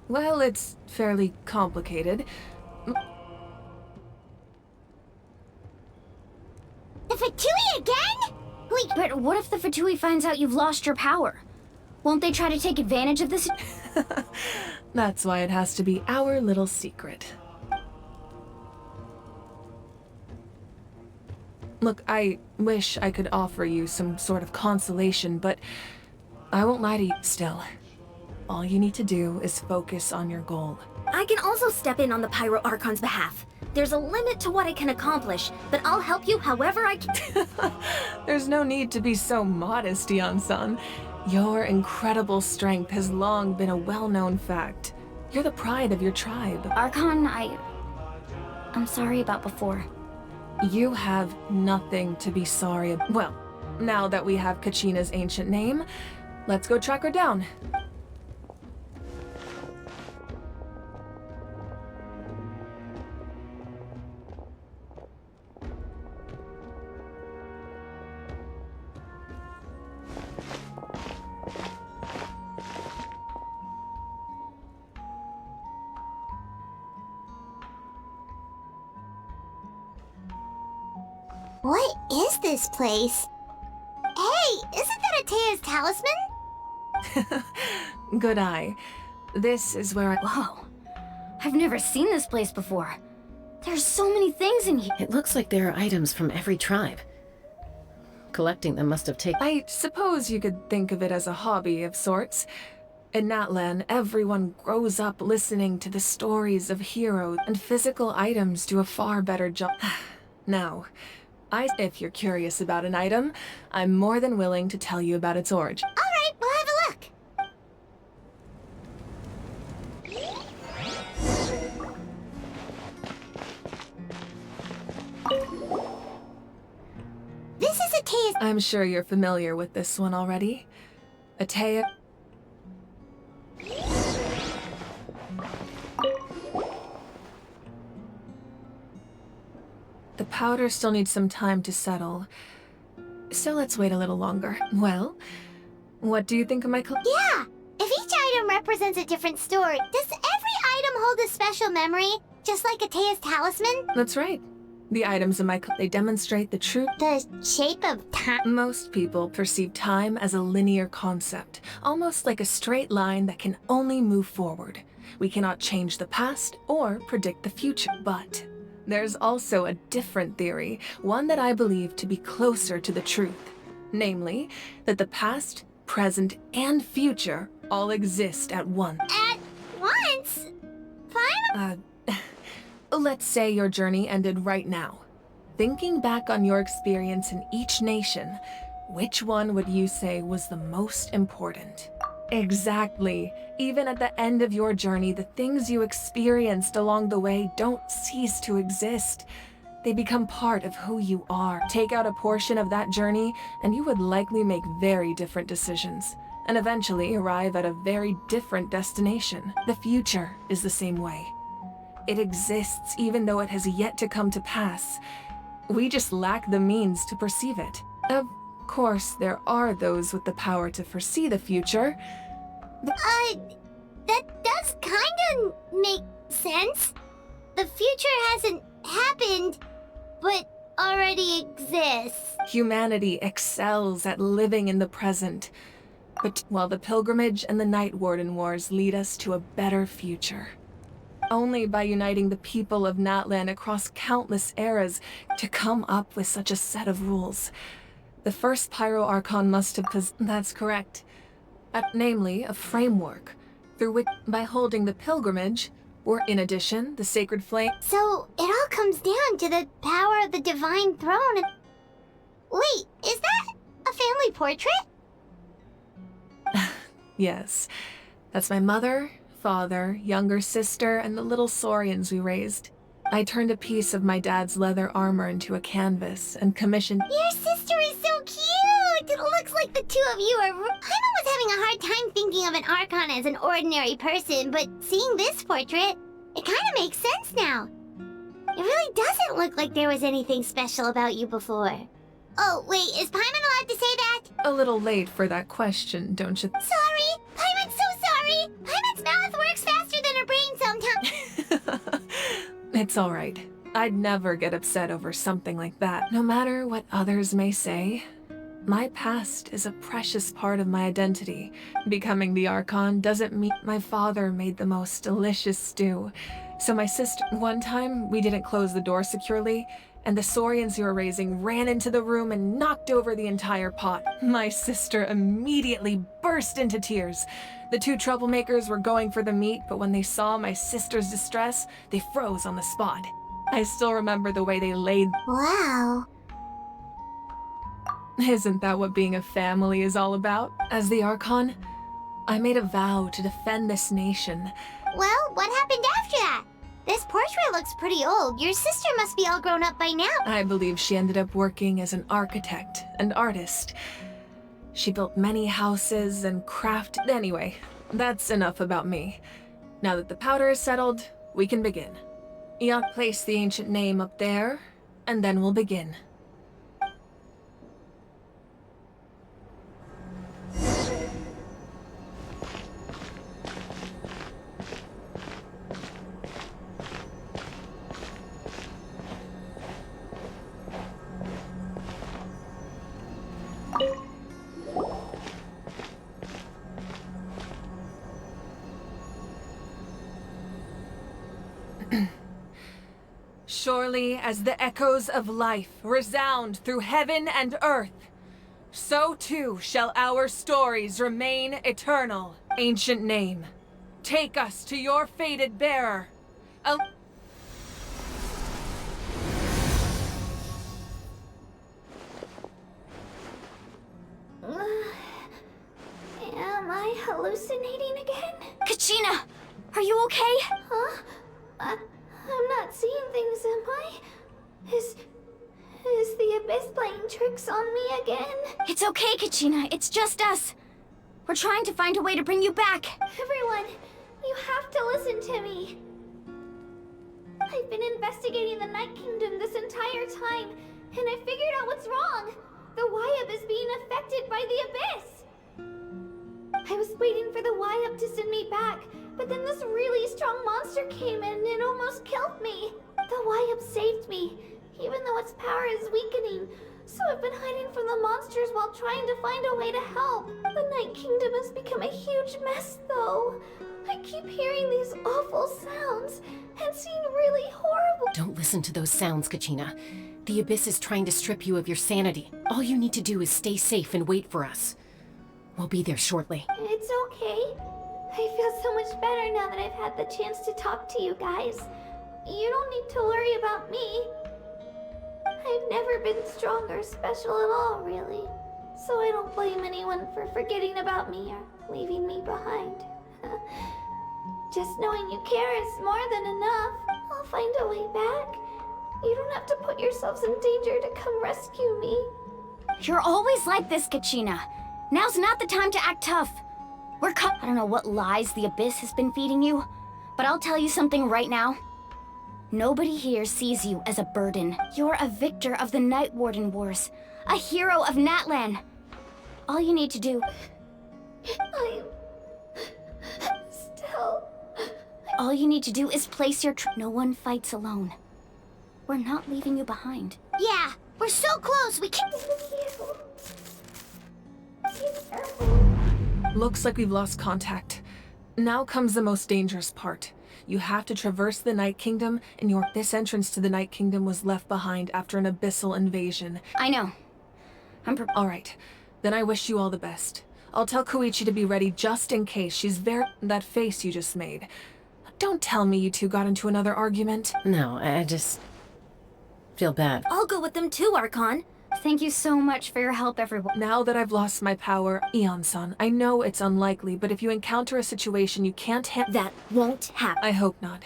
Well, it's fairly complicated. The Fatui again? But what if the Fatui finds out you've lost your power? Won't they try to take advantage of this? That's why it has to be our little secret. Look, I wish I could offer you some sort of consolation, but I won't lie to you still. All you need to do is focus on your goal. I can also step in on the Pyro Archon's behalf. There's a limit to what I can accomplish, but I'll help you however I can. There's no need to be so modest, Dion-san. Your incredible strength has long been a well-known fact. You're the pride of your tribe. Archon, I'm sorry about before. You have nothing to be sorry about. Well, now that we have Kachina's ancient name, let's go track her down. What is this place? Hey, isn't that Atea's talisman? Good eye. This is where I... Whoa. I've never seen this place before. There's so many things in here. It looks like there are items from every tribe. Collecting them must have taken... I suppose you could think of it as a hobby of sorts. In Natlan, everyone grows up listening to the stories of heroes, and physical items do a far better job. Now, if you're curious about an item, I'm more than willing to tell you about its origin. Alright, we'll have a look. This is Atea's... I'm sure you're familiar with this one already. Atea... The powder still needs some time to settle, so let's wait a little longer. Well, what do you think of my Yeah! If each item represents a different story, does every item hold a special memory? Just like Atea's talisman? That's right. The items in my they demonstrate the true... The shape of time? Most people perceive time as a linear concept, almost like a straight line that can only move forward. We cannot change the past or predict the future, but there's also a different theory, one that I believe to be closer to the truth. Namely, that the past, present, and future all exist at once. At once? Final? Let's say your journey ended right now. Thinking back on your experience in each nation, which one would you say was the most important? Exactly. Even at the end of your journey, the things you experienced along the way don't cease to exist. They become part of who you are. Take out a portion of that journey, and you would likely make very different decisions, and eventually arrive at a very different destination. The future is the same way. It exists even though it has yet to come to pass. We just lack the means to perceive it. Of course, there are those with the power to foresee the future. That does kinda make sense. The future hasn't happened, but already exists. Humanity excels at living in the present. But while the Pilgrimage and the Night Warden Wars lead us to a better future. Only by uniting the people of Natlan across countless eras to come up with such a set of rules. The first Pyro Archon must have that's correct. Namely, a framework, through which, by holding the pilgrimage, or in addition, the sacred flame... So, it all comes down to the power of the Divine Throne. Wait, is that a family portrait? Yes. That's my mother, father, younger sister, and the little saurians we raised. I turned a piece of my dad's leather armor into a canvas and commissioned... Your sister is so cute! It looks like the two of you are... I'm almost having a hard time thinking of an Archon as an ordinary person, but seeing this portrait, it kind of makes sense now. It really doesn't look like there was anything special about you before. Oh, wait, is Paimon allowed to say that? A little late for that question, don't you? Sorry! Paimon's so sorry! Paimon's mouth works faster than her brain sometimes! It's all right. I'd never get upset over something like that. No matter what others may say, my past is a precious part of my identity. Becoming the Archon doesn't mean my father made the most delicious stew. So my sister... One time, we didn't close the door securely, and the saurians you were raising ran into the room and knocked over the entire pot. My sister immediately burst into tears. The two troublemakers were going for the meat, but when they saw my sister's distress, they froze on the spot. I still remember the way they laid... Wow. Isn't that what being a family is all about? As the Archon, I made a vow to defend this nation. Well, what happened after that? This portrait looks pretty old. Your sister must be all grown up by now. I believe she ended up working as an architect and artist. She built many houses and crafted... Anyway, that's enough about me. Now that the powder is settled, we can begin. I'll place the ancient name up there, and then we'll begin. Surely as the echoes of life resound through heaven and earth, so too shall our stories remain eternal. Ancient name, take us to your fated bearer. Am I hallucinating again? Kachina! Are you okay? Huh? I'm not seeing things, am I? Is the Abyss playing tricks on me again? It's okay, Kachina. It's just us. We're trying to find a way to bring you back. Everyone, you have to listen to me. I've been investigating the Night Kingdom this entire time, and I figured out what's wrong. The Wyup is being affected by the Abyss. I was waiting for the Wyup to send me back, but then this really strong monster came in and almost almost killed me. The Y-Up saved me, even though its power is weakening. So I've been hiding from the monsters while trying to find a way to help. The Night Kingdom has become a huge mess, though. I keep hearing these awful sounds and seeing really horrible. Don't listen to those sounds, Kachina. The Abyss is trying to strip you of your sanity. All you need to do is stay safe and wait for us. We'll be there shortly. It's okay. I feel so much better now that I've had the chance to talk to you guys. You don't need to worry about me. I've never been strong or special at all, really. So I don't blame anyone for forgetting about me or leaving me behind. Just knowing you care is more than enough. I'll find a way back. You don't have to put yourselves in danger to come rescue me. You're always like this, Kachina. Now's not the time to act tough. I don't know what lies the Abyss has been feeding you, but I'll tell you something right now. Nobody here sees you as a burden. You're a victor of the Night Warden Wars, a hero of Natlan. All you need to do... I'm... still... All you need to do is place your No one fights alone. We're not leaving you behind. Yeah, we're so close, we can't... Looks like we've lost contact. Now comes the most dangerous part. You have to traverse the Night Kingdom, and this entrance to the Night Kingdom was left behind after an abyssal invasion. I know. All right. Then I wish you all the best. I'll tell Koichi to be ready just in case. She's that face you just made. Don't tell me you two got into another argument. No, I just feel bad. I'll go with them too, Archon. Thank you so much for your help, everyone. Now that I've lost my power, Eon-san, I know it's unlikely, but if you encounter a situation you can't that won't happen. I hope not.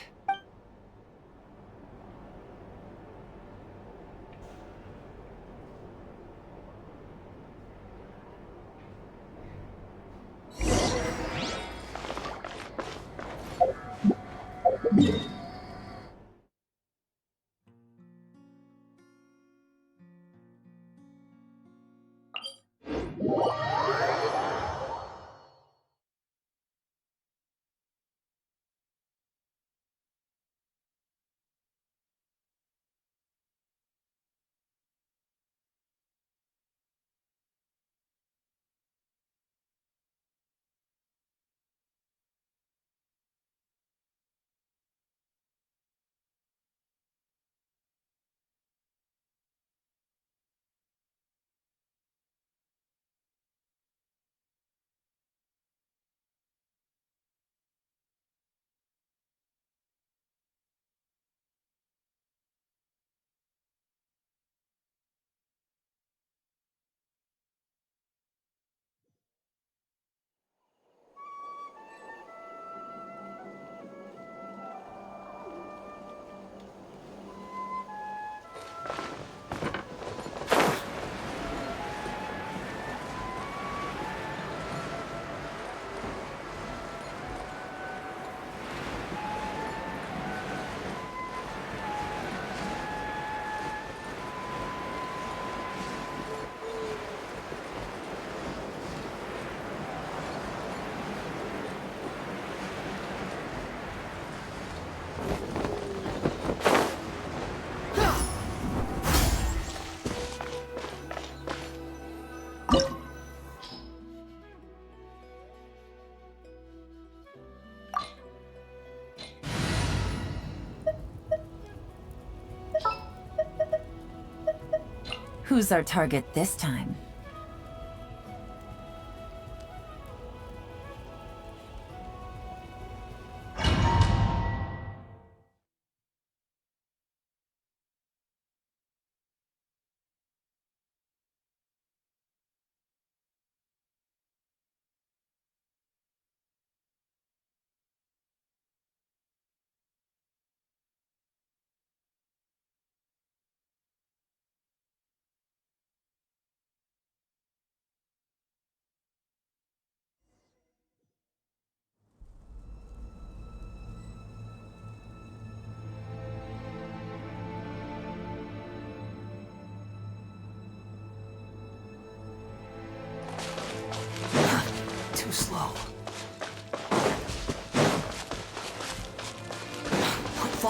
Who's our target this time?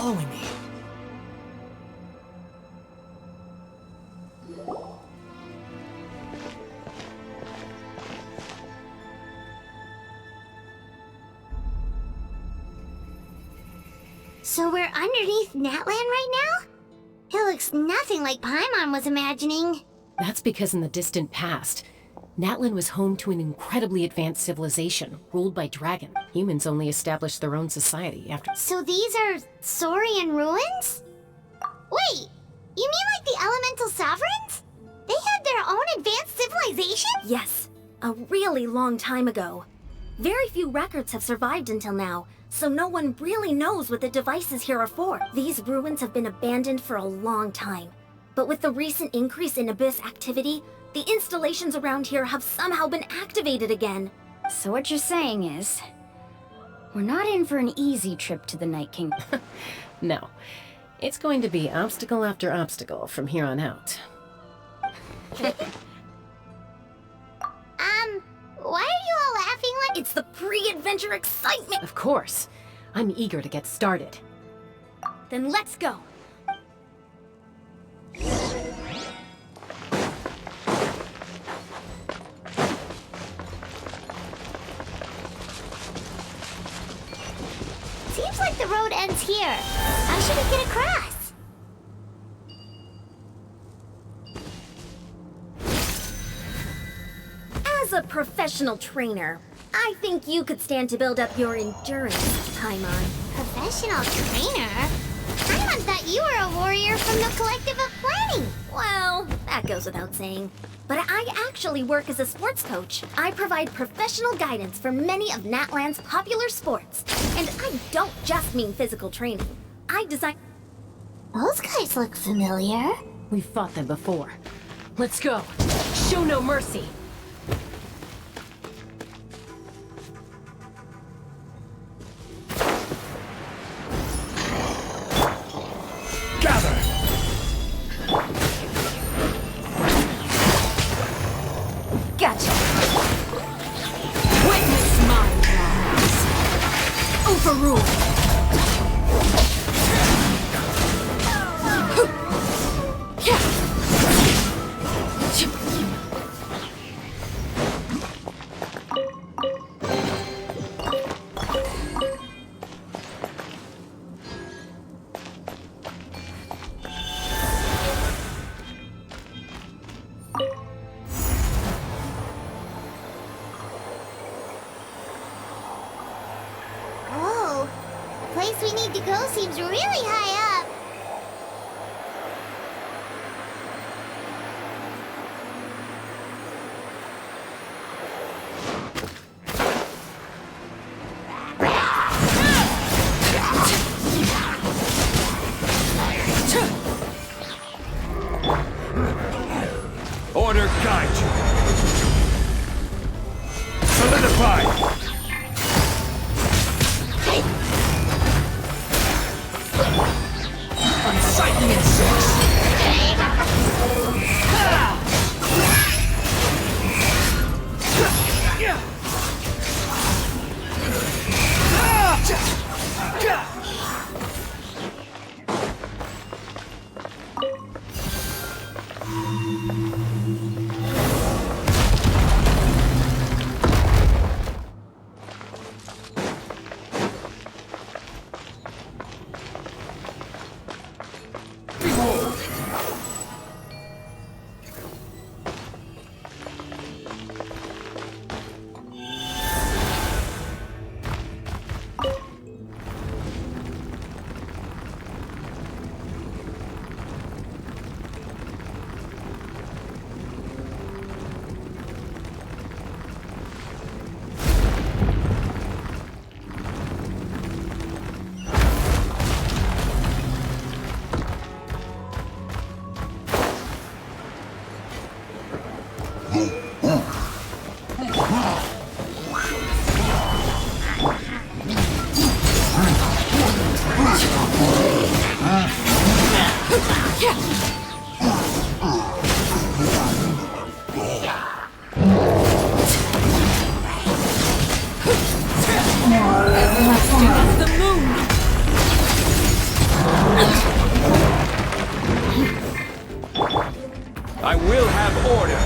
following me. So we're underneath Natland right now? It looks nothing like Paimon was imagining. That's because in the distant past, Natlan was home to an incredibly advanced civilization ruled by dragon. Humans only established their own society after. So these are Saurian ruins? Wait, you mean like the elemental sovereigns? They had their own advanced civilization? Yes, a really long time ago. Very few records have survived until now, so no one really knows what the devices here are for. These ruins have been abandoned for a long time. But with the recent increase in Abyss activity, the installations around here have somehow been activated again. So what you're saying is, we're not in for an easy trip to the Night Kingdom. No. It's going to be obstacle after obstacle from here on out. Why are you all laughing like— It's the pre-adventure excitement! Of course. I'm eager to get started. Then let's go! Seems like the road ends here. How should we get across? As a professional trainer, I think you could stand to build up your endurance, Paimon. Professional trainer? Paimon thought you were a warrior from the Collective of Planning. Well, that goes without saying. But I actually work as a sports coach. I provide professional guidance for many of Natland's popular sports. And I don't just mean physical training. I design— Those guys look familiar. We've fought them before. Let's go. Show no mercy. Gather! Gotcha! Witness my wrongs! Overruled! Whoa, the place we need to go seems really high up. Order guide you. Solidify. Unsightly insects. The moon! will have order.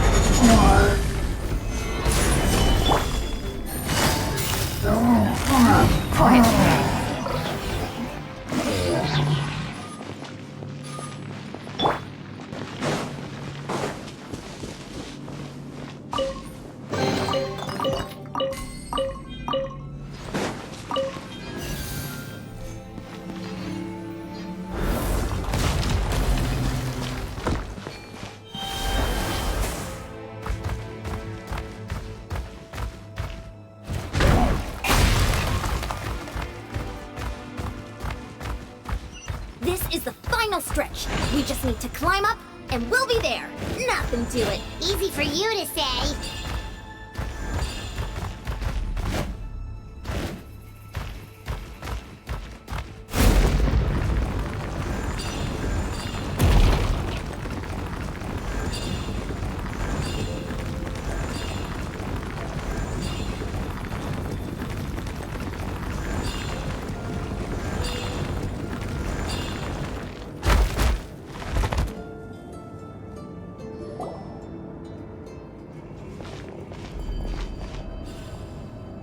This is the final stretch. We just need to climb up, and we'll be there. Nothing to it. Easy for you to say.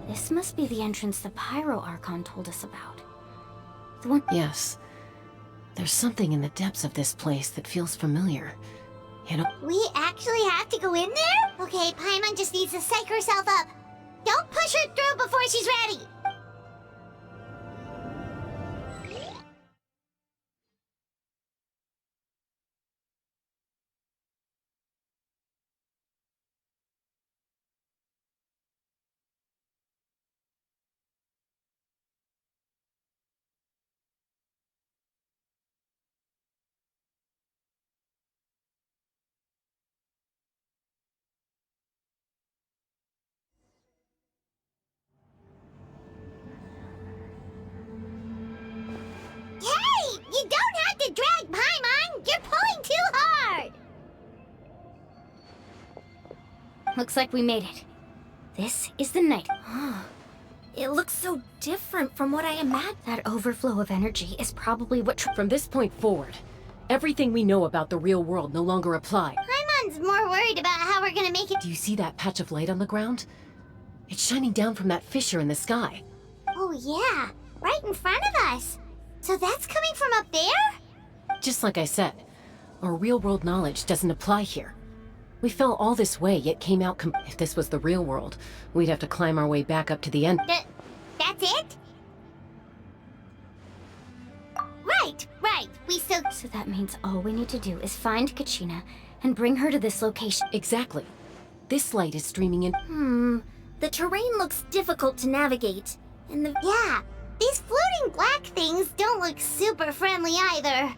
This must be the entrance the Pyro Archon told us about. The one— Yes. There's something in the depths of this place that feels familiar. You know— We actually have to go in there? Okay, Paimon just needs to psych herself up. Don't push her through before she's ready. Hey! You don't have to drag Paimon! You're pulling too hard! Looks like we made it. This is the night. It looks so different from what I imagined. That overflow of energy is probably what— From this point forward, everything we know about the real world no longer apply. Paimon's more worried about how we're gonna make it— Do you see that patch of light on the ground? It's shining down from that fissure in the sky. Oh yeah, right in front of us. So that's coming from up there? Just like I said, our real-world knowledge doesn't apply here. We fell all this way, yet came out If this was the real world, we'd have to climb our way back up to the end. That's it? Right. We still— So that means all we need to do is find Kachina and bring her to this location. Exactly. This light is streaming in— The terrain looks difficult to navigate. And the— Yeah, these floating black things don't look super friendly either.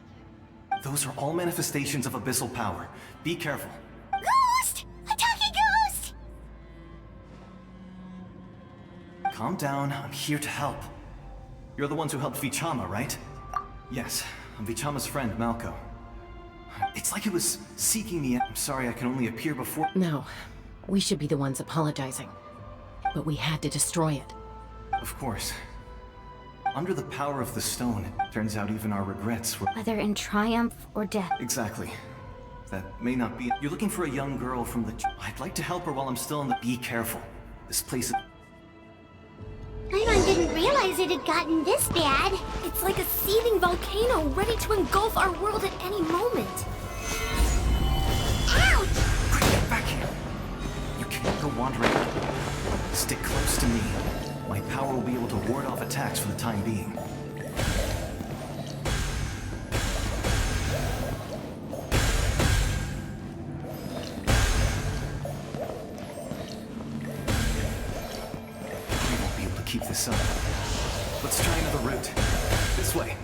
Those are all manifestations of abyssal power. Be careful. Ghost! A talking ghost! Calm down, I'm here to help. You're the ones who helped Vichama, right? Yes, I'm Vichama's friend, Malko. It's like it was seeking me. I'm sorry I can only appear before— No, we should be the ones apologizing. But we had to destroy it. Of course. Under the power of the stone, it turns out even our regrets were— Whether in triumph or death. Exactly. That may not be— You're looking for a young girl from the— I'd like to help her while I'm still in the— Be careful. This place is— Paimon didn't realize it had gotten this bad. It's like a seething volcano ready to engulf our world at any moment. Ouch! Get back here! You can't go wandering. Stick close to me. My power will be able to ward off attacks for the time being. We won't be able to keep this up. Let's try another route. This way.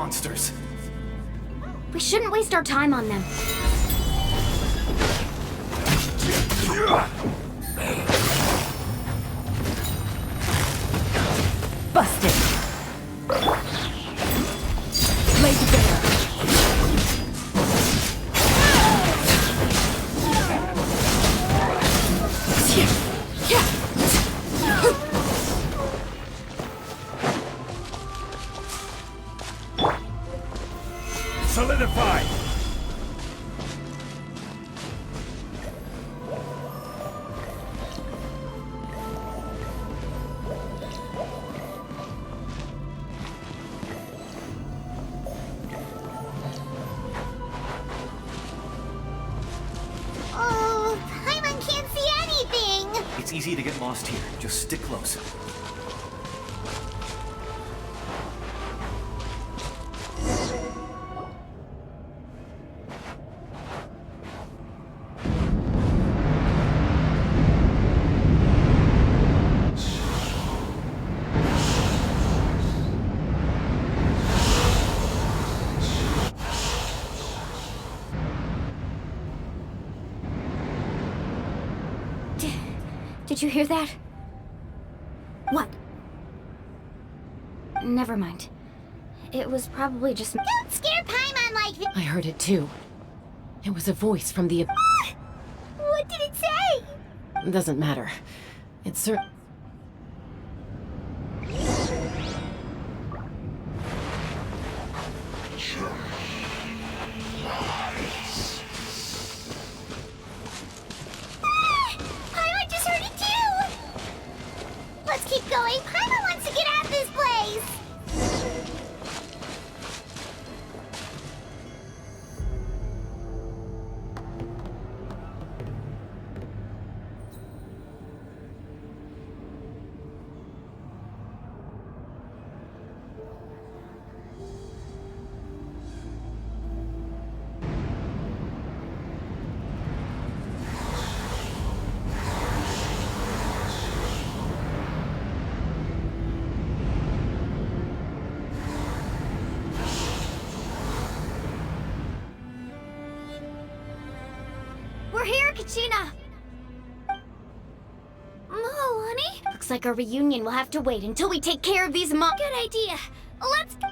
monsters. We shouldn't waste our time on them. Busted. Laid bare. Solidify! Oh, Paimon can't see anything! It's easy to get lost here. Just stick close. Did you hear that? What? Never mind. It was probably just... Don't scare Paimon like this! I heard it too. It was a voice from the... What did it say? Doesn't matter. It's Paimon just heard it too! Let's keep going. Paimon wants to get out of this place! We're here, Kachina! Oh, honey? Looks like our reunion will have to wait until we take care of these Good idea. Let's go.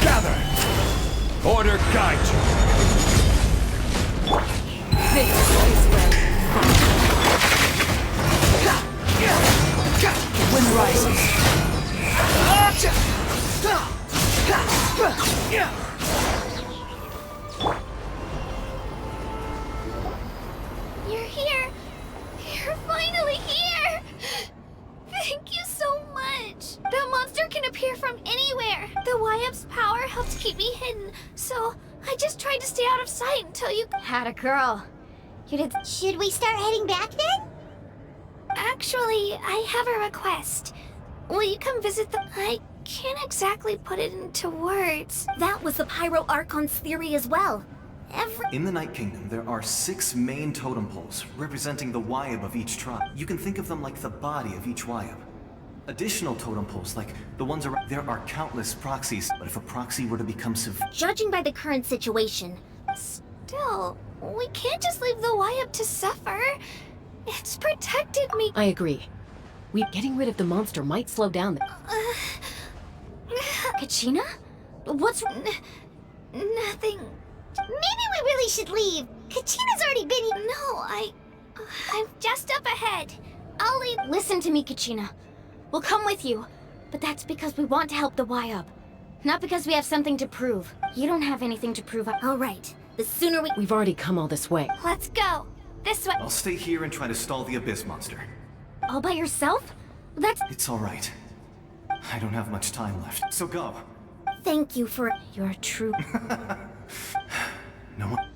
Gather! Order guide you! Wind rises. You're here! You're finally here! Thank you so much! That monster can appear from anywhere! The Y-Up's power helped keep me hidden, so I just tried to stay out of sight until you... Had a girl. You did... Should we start heading back then? Actually, I have a request. Will you come visit the... I can't exactly put it into words. That was the Pyro Archon's theory as well. In the Night Kingdom, there are 6 main totem poles, representing the Wyab of each tribe. You can think of them like the body of each Wyab. Additional totem poles, like the ones around... There are countless proxies, but if a proxy were to become severe... Judging by the current situation... Still, we can't just leave the Wyab to suffer. It's protected me. I agree. Getting rid of the monster might slow down the... Kachina? What's... Nothing. Maybe we really should leave. Kachina's already been... No, I'm just up ahead. I'll leave... Listen to me, Kachina. We'll come with you. But that's because we want to help the Y-Up. Not because we have something to prove. You don't have anything to prove. All right. The sooner we... We've already come all this way. Let's go. This way. I'll stay here and try to stall the Abyss monster. All by yourself? That's... It's all right. I don't have much time left, so go. Thank you for... You're true... No one...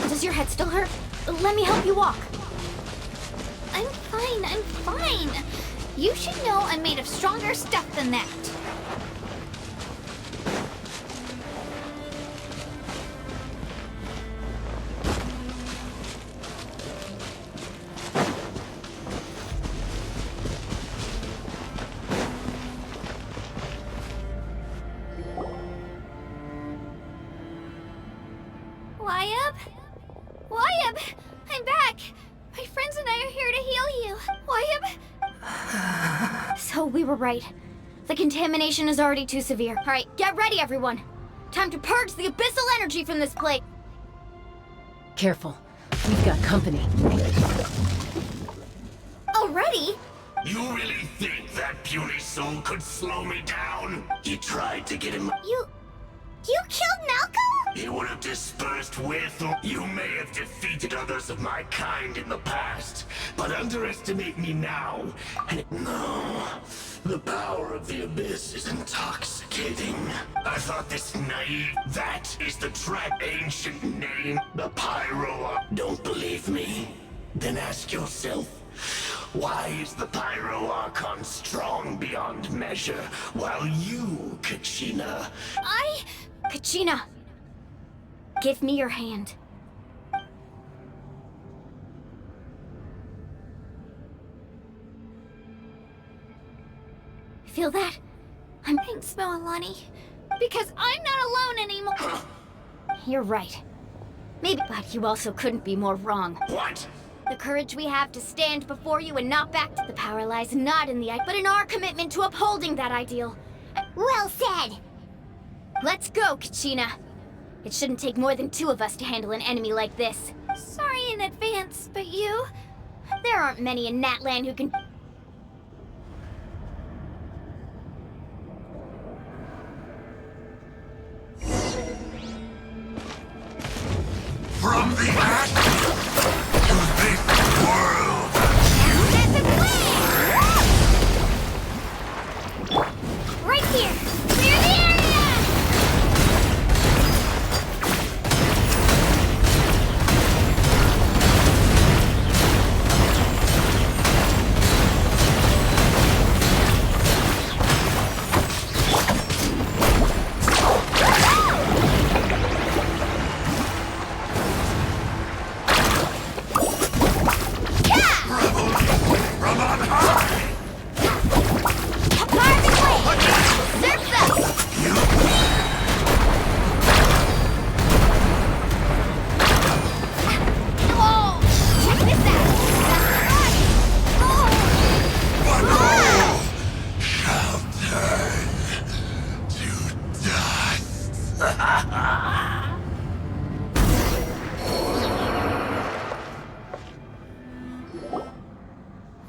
Does your head still hurt? Let me help you walk. I'm fine. You should know I'm made of stronger stuff than that. I'm back! My friends and I are here to heal you. Wayab? So we were right. The contamination is already too severe. Alright, get ready, everyone. Time to purge the abyssal energy from this place. Careful. We've got company. Already? You really think that puny soul could slow me down? You tried to get him. You killed Malco? He would have dispersed with, or you may have defeated others of my kind in the past, but underestimate me now, and no, the power of the Abyss is intoxicating. I thought this naive, that is the ancient name, the Pyro. Don't believe me? Then ask yourself, why is the Pyro Archon strong beyond measure, while you, Kachina... Kachina, give me your hand. Feel that? Thanks, Moalani. Because I'm not alone anymore. You're right. Maybe, but you also couldn't be more wrong. What? The courage we have to stand before you and not back to the power lies not in the but in our commitment to upholding that ideal. Well said. Let's go, Kachina. It shouldn't take more than 2 of us to handle an enemy like this. Sorry in advance, but you? There aren't many in Natlan who can... From the act to this world. Right here! Clear the area!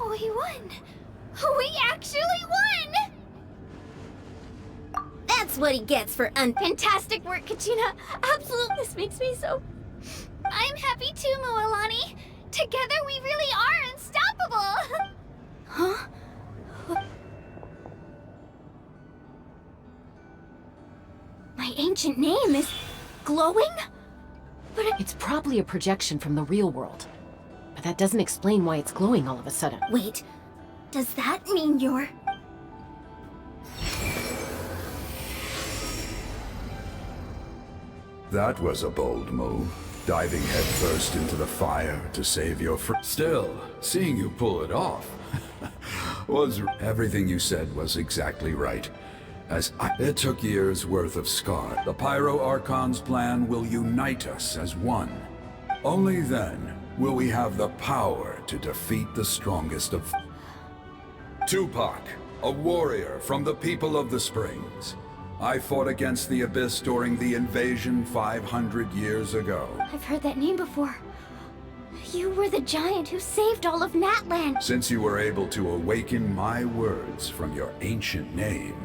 We won! We actually won! That's what he gets for fantastic work, Kachina. Absolutely, this makes me so... I'm happy too, Moalani. Together we really are unstoppable! Huh? My ancient name is... glowing? But It's probably a projection from the real world. But that doesn't explain why it's glowing all of a sudden. Wait, does that mean you're... That was a bold move. Diving headfirst into the fire to save your friend. Still, seeing you pull it off was... Everything you said was exactly right. It took years' worth of scar. The Pyro Archon's plan will unite us as one. Only then will we have the power to defeat the strongest of... Tupac, a warrior from the people of the Springs. I fought against the Abyss during the invasion 500 years ago. I've heard that name before. You were the giant who saved all of Natlan. Since you were able to awaken my words from your ancient name,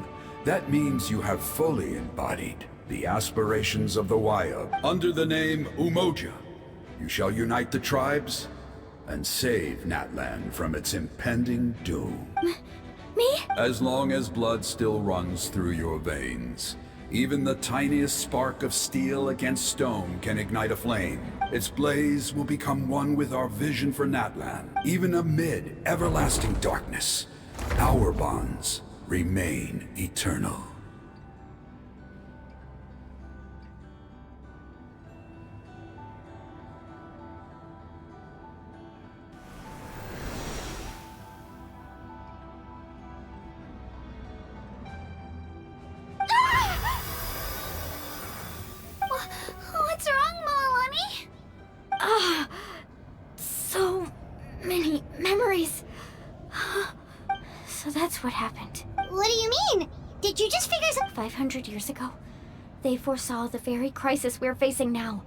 that means you have fully embodied the aspirations of the Wayab. Under the name Umoja, you shall unite the tribes and save Natlan from its impending doom. Me? As long as blood still runs through your veins, even the tiniest spark of steel against stone can ignite a flame. Its blaze will become one with our vision for Natlan. Even amid everlasting darkness, our bonds remain eternal. What's wrong, Moalani? memories. So that's what happened. What do you mean? Did you just figure 500 years ago, they foresaw the very crisis we're facing now.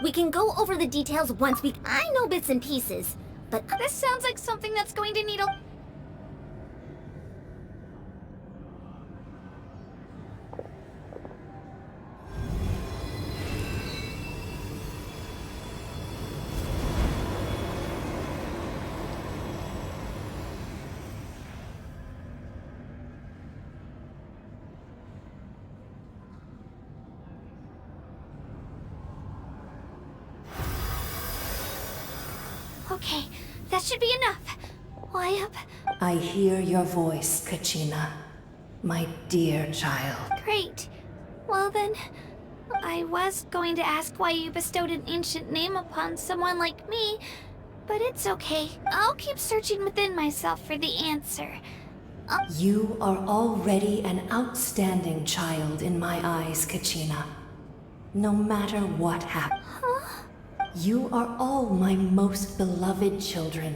We can go over the details once we... I know bits and pieces, but... This sounds like something that's going to need a... Okay, that should be enough. Why up? I hear your voice, Kachina. My dear child. Great. Well then, I was going to ask why you bestowed an ancient name upon someone like me, but it's okay. I'll keep searching within myself for the answer. You are already an outstanding child in my eyes, Kachina. No matter what happens. You are all my most beloved children.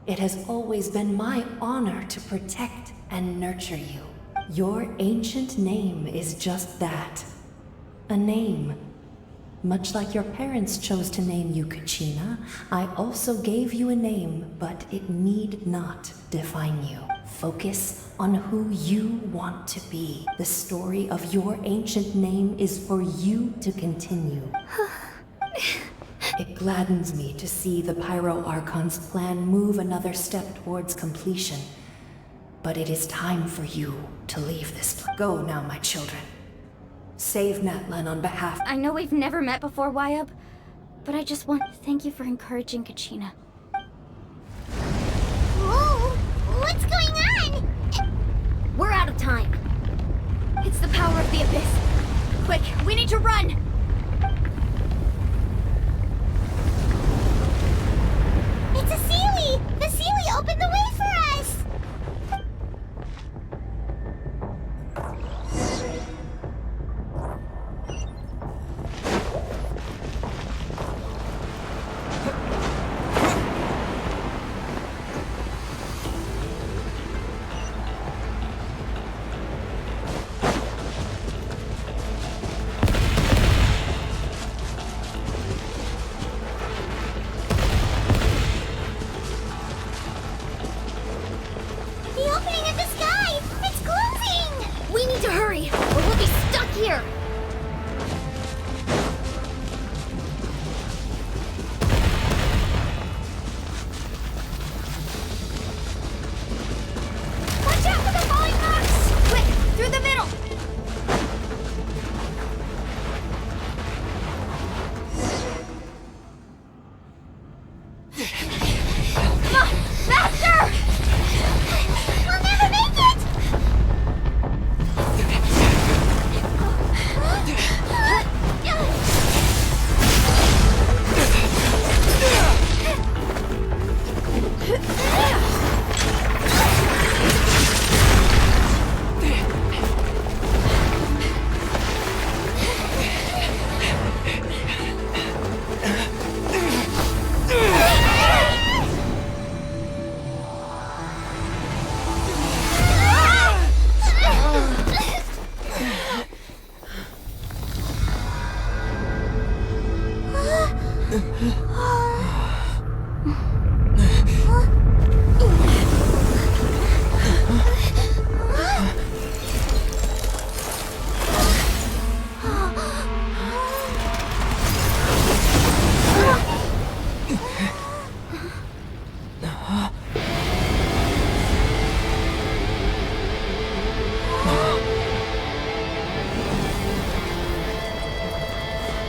It has always been my honor to protect and nurture you. Your ancient name is just that. A name. Much like your parents chose to name you Kachina, I also gave you a name, but it need not define you. Focus on who you want to be. The story of your ancient name is for you to continue. It gladdens me to see the Pyro Archon's plan move another step towards completion. But it is time for you to leave this place. Go now, my children. Save Natlan on behalf... I know we've never met before, Wyub, but I just want to thank you for encouraging Kachina. Whoa! What's going on? We're out of time. It's the power of the Abyss. Quick, we need to run! It's a Sealy! The Sealy opened the way for us!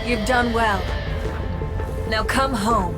You've done well. Now come home.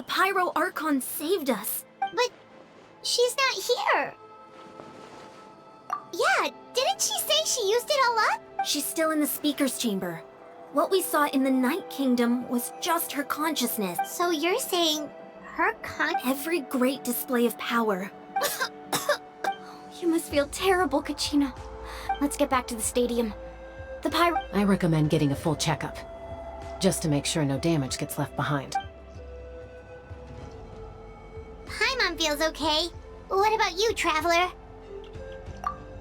Pyro Archon saved us. But she's not here. Yeah, didn't she say she used it all up? She's still in the Speaker's Chamber. What we saw in the Night Kingdom was just her consciousness. So you're saying her Every great display of power. You must feel terrible, Kachina. Let's get back to the stadium. The Pyro... I recommend getting a full checkup, just to make sure no damage gets left behind. Paimon feels okay. What about you, Traveler?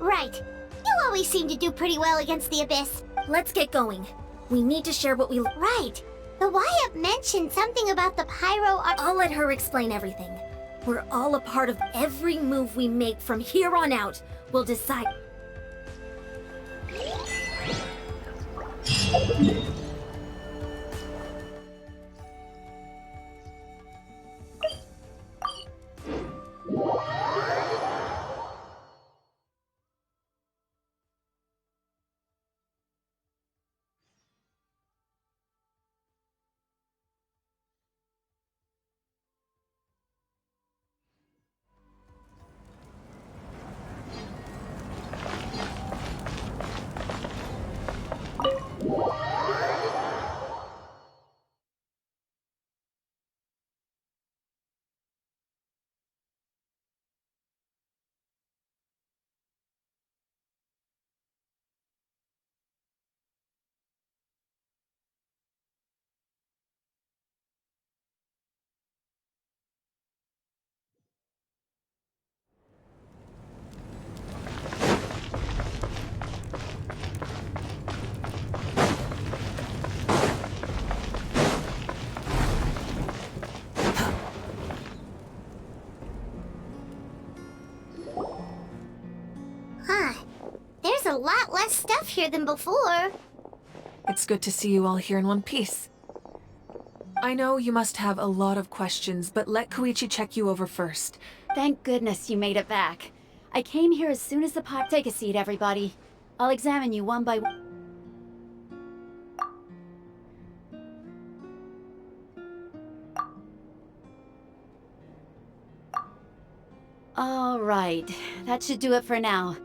Right. You always seem to do pretty well against the Abyss. Let's get going. We need to share what we... Right. The Y-Up mentioned something about the Pyro... I'll let her explain everything. We're all a part of every move we make from here on out. We'll decide... There's a lot less stuff here than before. It's good to see you all here in one piece. I know you must have a lot of questions, but let Koichi check you over first. Thank goodness you made it back. I came here as soon as the pot... Take a seat, everybody. I'll examine you one by one. All right, that should do it for now.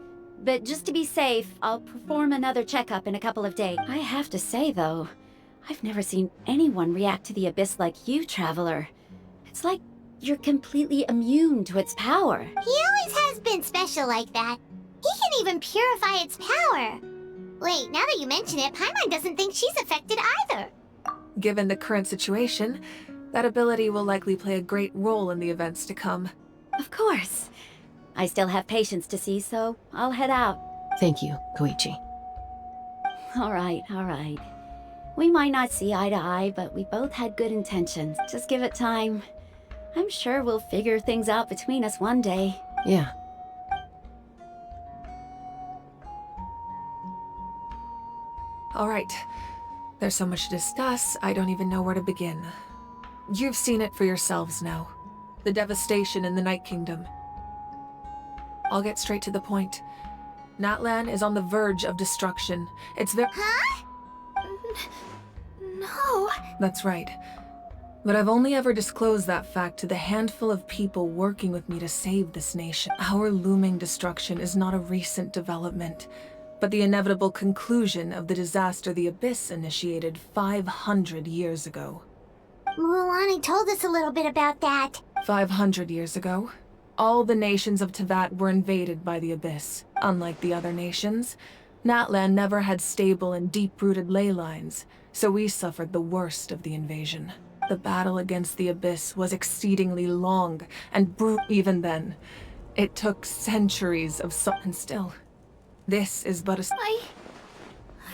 But just to be safe, I'll perform another checkup in a couple of days. I have to say, though, I've never seen anyone react to the Abyss like you, Traveler. It's like you're completely immune to its power. He always has been special like that. He can even purify its power. Wait, now that you mention it, Paimon doesn't think she's affected either. Given the current situation, that ability will likely play a great role in the events to come. Of course. I still have patients to see, so I'll head out. Thank you, Koichi. All right, all right. We might not see eye to eye, but we both had good intentions. Just give it time. I'm sure we'll figure things out between us one day. Yeah. All right. There's so much to discuss, I don't even know where to begin. You've seen it for yourselves now. The devastation in the Night Kingdom. I'll get straight to the point. Natlan is on the verge of destruction. It's very— Huh? No. That's right. But I've only ever disclosed that fact to the handful of people working with me to save this nation. Our looming destruction is not a recent development, but the inevitable conclusion of the disaster the Abyss initiated 500 years ago. Mualani told us a little bit about that. 500 years ago, all the nations of Teyvat were invaded by the Abyss. Unlike the other nations, Natlan never had stable and deep-rooted ley lines, so we suffered the worst of the invasion. The battle against the Abyss was exceedingly long and brutal even then. It took centuries of and still. This is but a—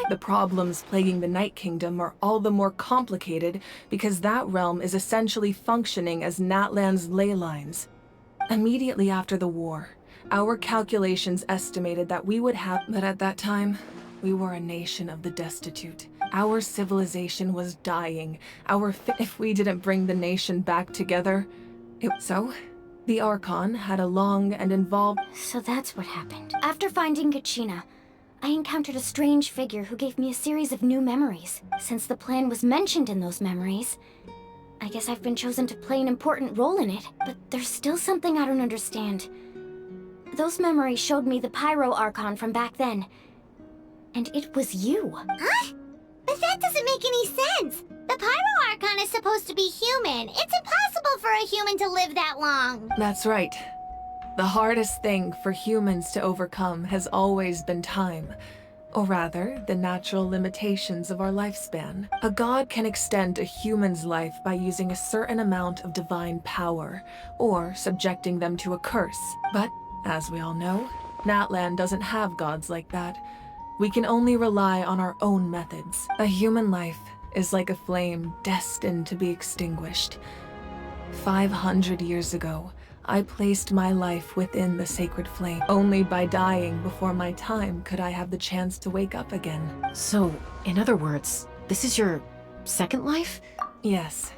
The problems plaguing the Night Kingdom are all the more complicated because that realm is essentially functioning as Natlan's ley lines. Immediately after the war, our calculations estimated that we would have— But at that time, we were a nation of the destitute. Our civilization was dying. If we didn't bring the nation back together, So, the Archon had a long and involved— So that's what happened. After finding Gachina, I encountered a strange figure who gave me a series of new memories. Since the plan was mentioned in those memories, I guess I've been chosen to play an important role in it, but there's still something I don't understand. Those memories showed me the Pyro Archon from back then. And it was you. Huh? But that doesn't make any sense. The Pyro Archon is supposed to be human. It's impossible for a human to live that long. That's right. The hardest thing for humans to overcome has always been time. Or rather, the natural limitations of our lifespan. A god can extend a human's life by using a certain amount of divine power, or subjecting them to a curse. But, as we all know, Natlan doesn't have gods like that. We can only rely on our own methods. A human life is like a flame destined to be extinguished. 500 years ago, I placed my life within the sacred flame. Only by dying before my time could I have the chance to wake up again. So, in other words, this is your second life? Yes.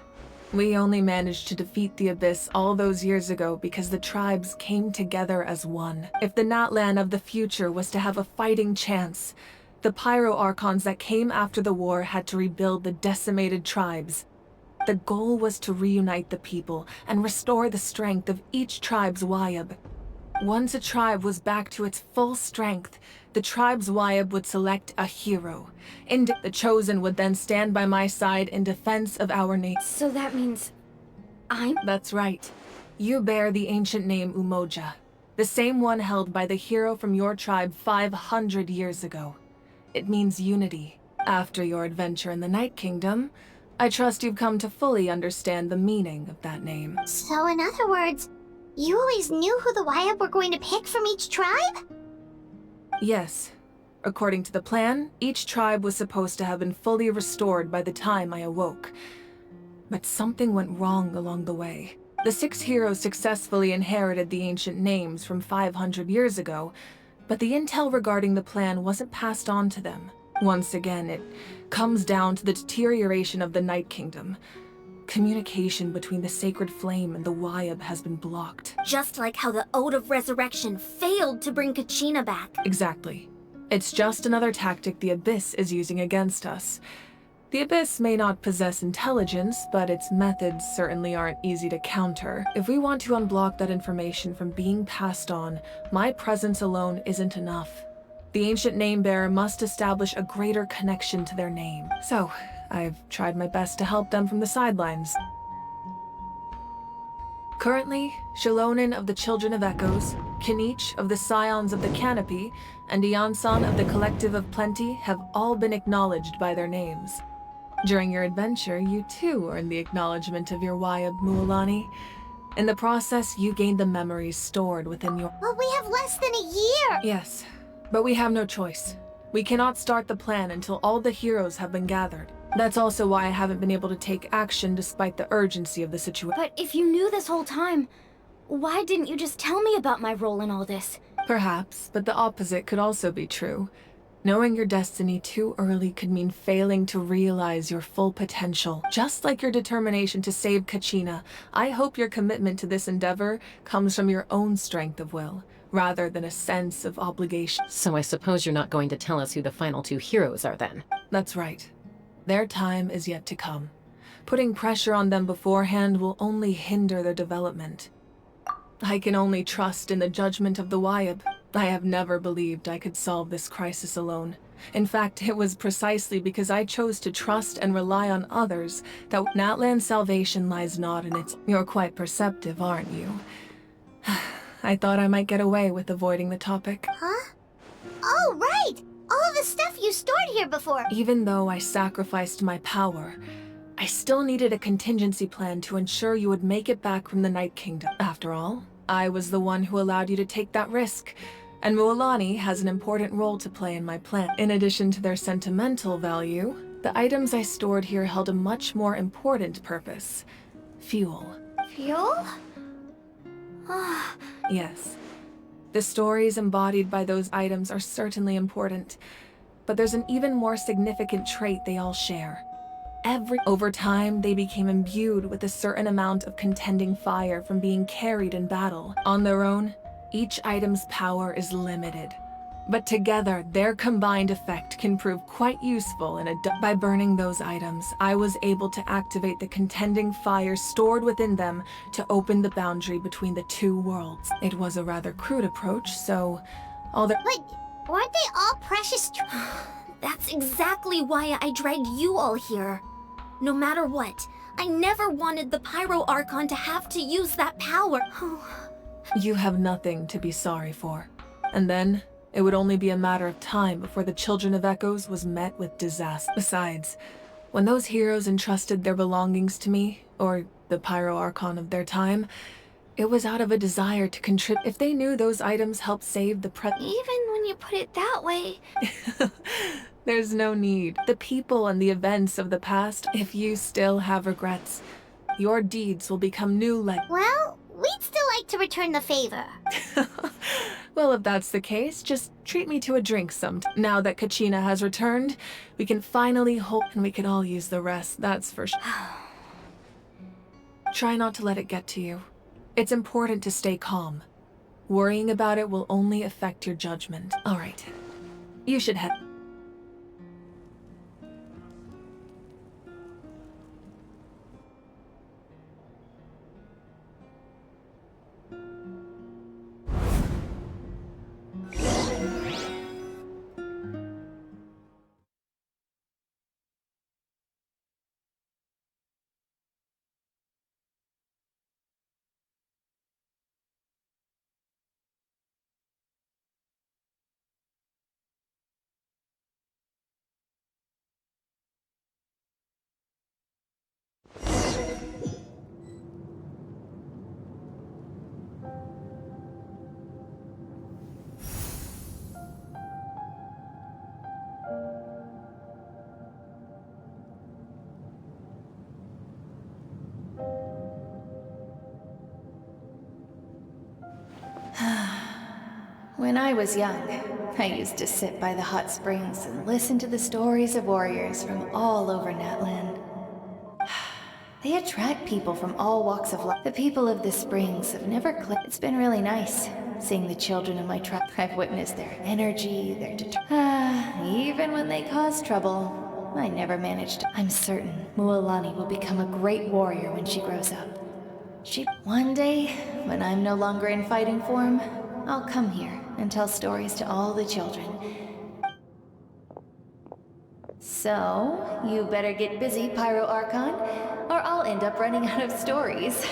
We only managed to defeat the Abyss all those years ago because the tribes came together as one. If the Natlan of the future was to have a fighting chance, the Pyro Archons that came after the war had to rebuild the decimated tribes. The goal was to reunite the people and restore the strength of each tribe's Wayab. Once a tribe was back to its full strength, the tribe's Wayab would select a hero. And the Chosen would then stand by my side in defense of our nation. So that means That's right. You bear the ancient name Umoja, the same one held by the hero from your tribe 500 years ago. It means unity. After your adventure in the Night Kingdom, I trust you've come to fully understand the meaning of that name. So in other words, you always knew who the Wayab were going to pick from each tribe? Yes. According to the plan, each tribe was supposed to have been fully restored by the time I awoke. But something went wrong along the way. The 6 heroes successfully inherited the ancient names from 500 years ago, but the intel regarding the plan wasn't passed on to them. Once again, it comes down to the deterioration of the Night Kingdom. Communication between the Sacred Flame and the Wayab has been blocked. just like how the Ode of Resurrection failed to bring Kachina back. Exactly. It's just another tactic the Abyss is using against us. The Abyss may not possess intelligence, but its methods certainly aren't easy to counter. If we want to unblock that information from being passed on, my presence alone isn't enough. The ancient name-bearer must establish a greater connection to their name. So, I've tried my best to help them from the sidelines. Currently, Shilonin of the Children of Echoes, Kinich of the Scions of the Canopy, and Iansan of the Collective of Plenty have all been acknowledged by their names. During your adventure, you too earned the acknowledgement of your Wayab, Mualani. In the process, you gained the memories stored within your— But we have less than a year! Yes, but we have no choice. We cannot start the plan until all the heroes have been gathered. That's also why I haven't been able to take action despite the urgency of the situation. But if you knew this whole time, why didn't you just tell me about my role in all this? Perhaps, but the opposite could also be true. Knowing your destiny too early could mean failing to realize your full potential. Just like your determination to save Kachina, I hope your commitment to this endeavor comes from your own strength of will, rather than a sense of obligation. So I suppose you're not going to tell us who the final 2 heroes are then? That's right. Their time is yet to come. Putting pressure on them beforehand will only hinder their development. I can only trust in the judgment of the Wayab. I have never believed I could solve this crisis alone. In fact, it was precisely because I chose to trust and rely on others that Natlan's salvation lies not in its— You're quite perceptive, aren't you? I thought I might get away with avoiding the topic. Huh? Oh, right! All of the stuff you stored here before! Even though I sacrificed my power, I still needed a contingency plan to ensure you would make it back from the Night Kingdom. After all, I was the one who allowed you to take that risk, and Mualani has an important role to play in my plan. In addition to their sentimental value, the items I stored here held a much more important purpose. Fuel. Fuel? Yes. The stories embodied by those items are certainly important, but there's an even more significant trait they all share. Over time, they became imbued with a certain amount of contending fire from being carried in battle. On their own, each item's power is limited. But together, their combined effect can prove quite useful in by burning those items, I was able to activate the contending fires stored within them to open the boundary between the two worlds. It was a rather crude approach, so all the— But weren't they all precious? That's exactly why I dragged you all here. No matter what, I never wanted the Pyro Archon to have to use that power. You have nothing to be sorry for. And then, it would only be a matter of time before the Children of Echoes was met with disaster. Besides, when those heroes entrusted their belongings to me, or the Pyro Archon of their time, it was out of a desire to contribute. If they knew those items helped save the Even when you put it that way. There's no need. The people and the events of the past, if you still have regrets, your deeds will become new Well, we'd still like to return the favor. Well, if that's the case, just treat me to a drink sometime. Now that Kachina has returned, we can finally hold, and we can all use the rest, that's for sure. Try not to let it get to you. It's important to stay calm. Worrying about it will only affect your judgment. All right. You should head. When I was young, I used to sit by the hot springs and listen to the stories of warriors from all over Natland. They attract people from all walks of life. The people of the springs have never clicked. It's been really nice seeing the children of my tribe. I've witnessed their energy, their even when they cause trouble, I never managed to. I'm certain Mualani will become a great warrior when she grows up. One day, when I'm no longer in fighting form, I'll come here and tell stories to all the children. So, you better get busy, Pyro Archon, or I'll end up running out of stories.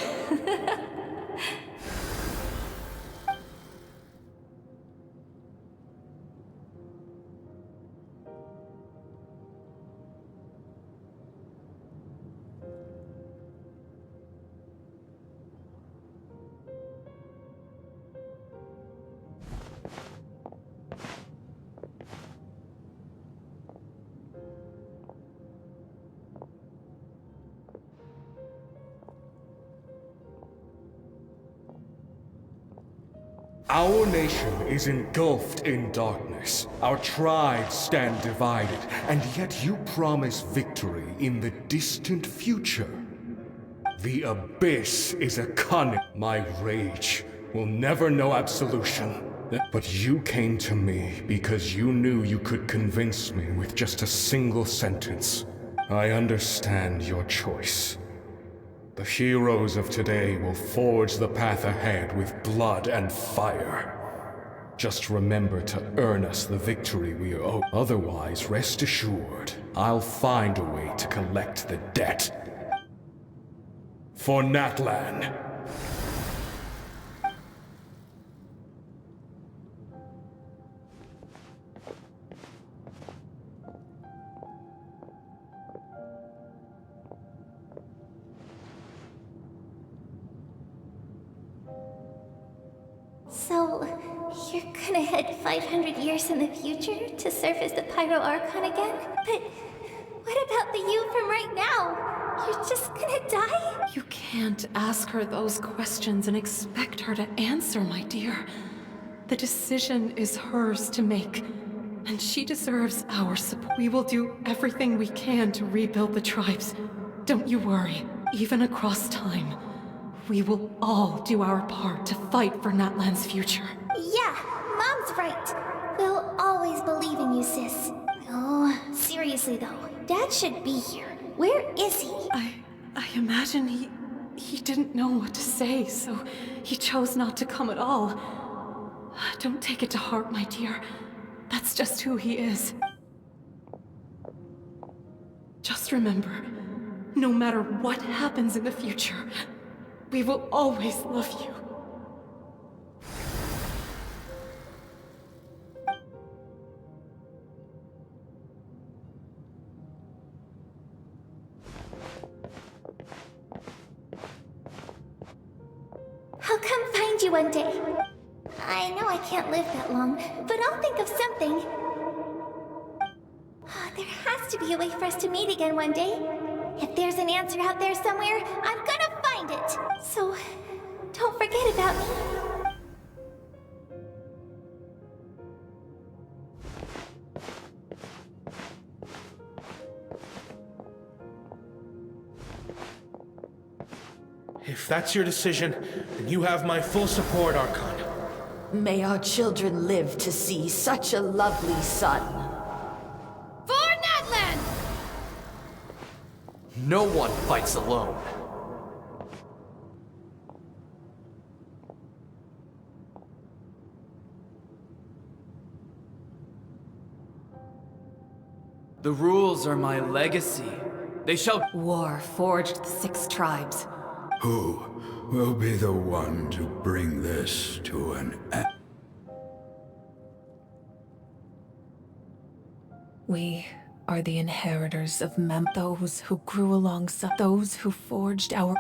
Our nation is engulfed in darkness. Our tribes stand divided, and yet you promise victory in the distant future. The Abyss is a cunning. My rage will never know absolution. But you came to me because you knew you could convince me with just a single sentence. I understand your choice. The heroes of today will forge the path ahead with blood and fire. Just remember to earn us the victory we owe. Otherwise, rest assured, I'll find a way to collect the debt. For Natlan. So, you're gonna head 500 years in the future to serve as the Pyro Archon again? But what about the you from right now? You're just gonna die? You can't ask her those questions and expect her to answer, my dear. The decision is hers to make, and she deserves our support. We will do everything we can to rebuild the tribes. Don't you worry. Even across time, we will all do our part to fight for Natlan's future. Yeah, Mom's right. We'll will always believe in you, sis. Oh, seriously though, Dad should be here. Where is he? I imagine he didn't know what to say, so he chose not to come at all. Don't take it to heart, my dear. That's just who he is. Just remember, no matter what happens in the future, we will always love you. I'll come find you one day. I know I can't live that long, but I'll think of something. There has to be a way for us to meet again one day. If there's an answer out there somewhere, I'm gonna find it. So, don't forget about me. If that's your decision, then you have my full support, Archon. May our children live to see such a lovely son. For Natlan! No one fights alone. The rules are my legacy. They shall— War forged the 6 tribes. Who will be the one to bring this to an end? We are the inheritors of those who grew alongside those who forged our...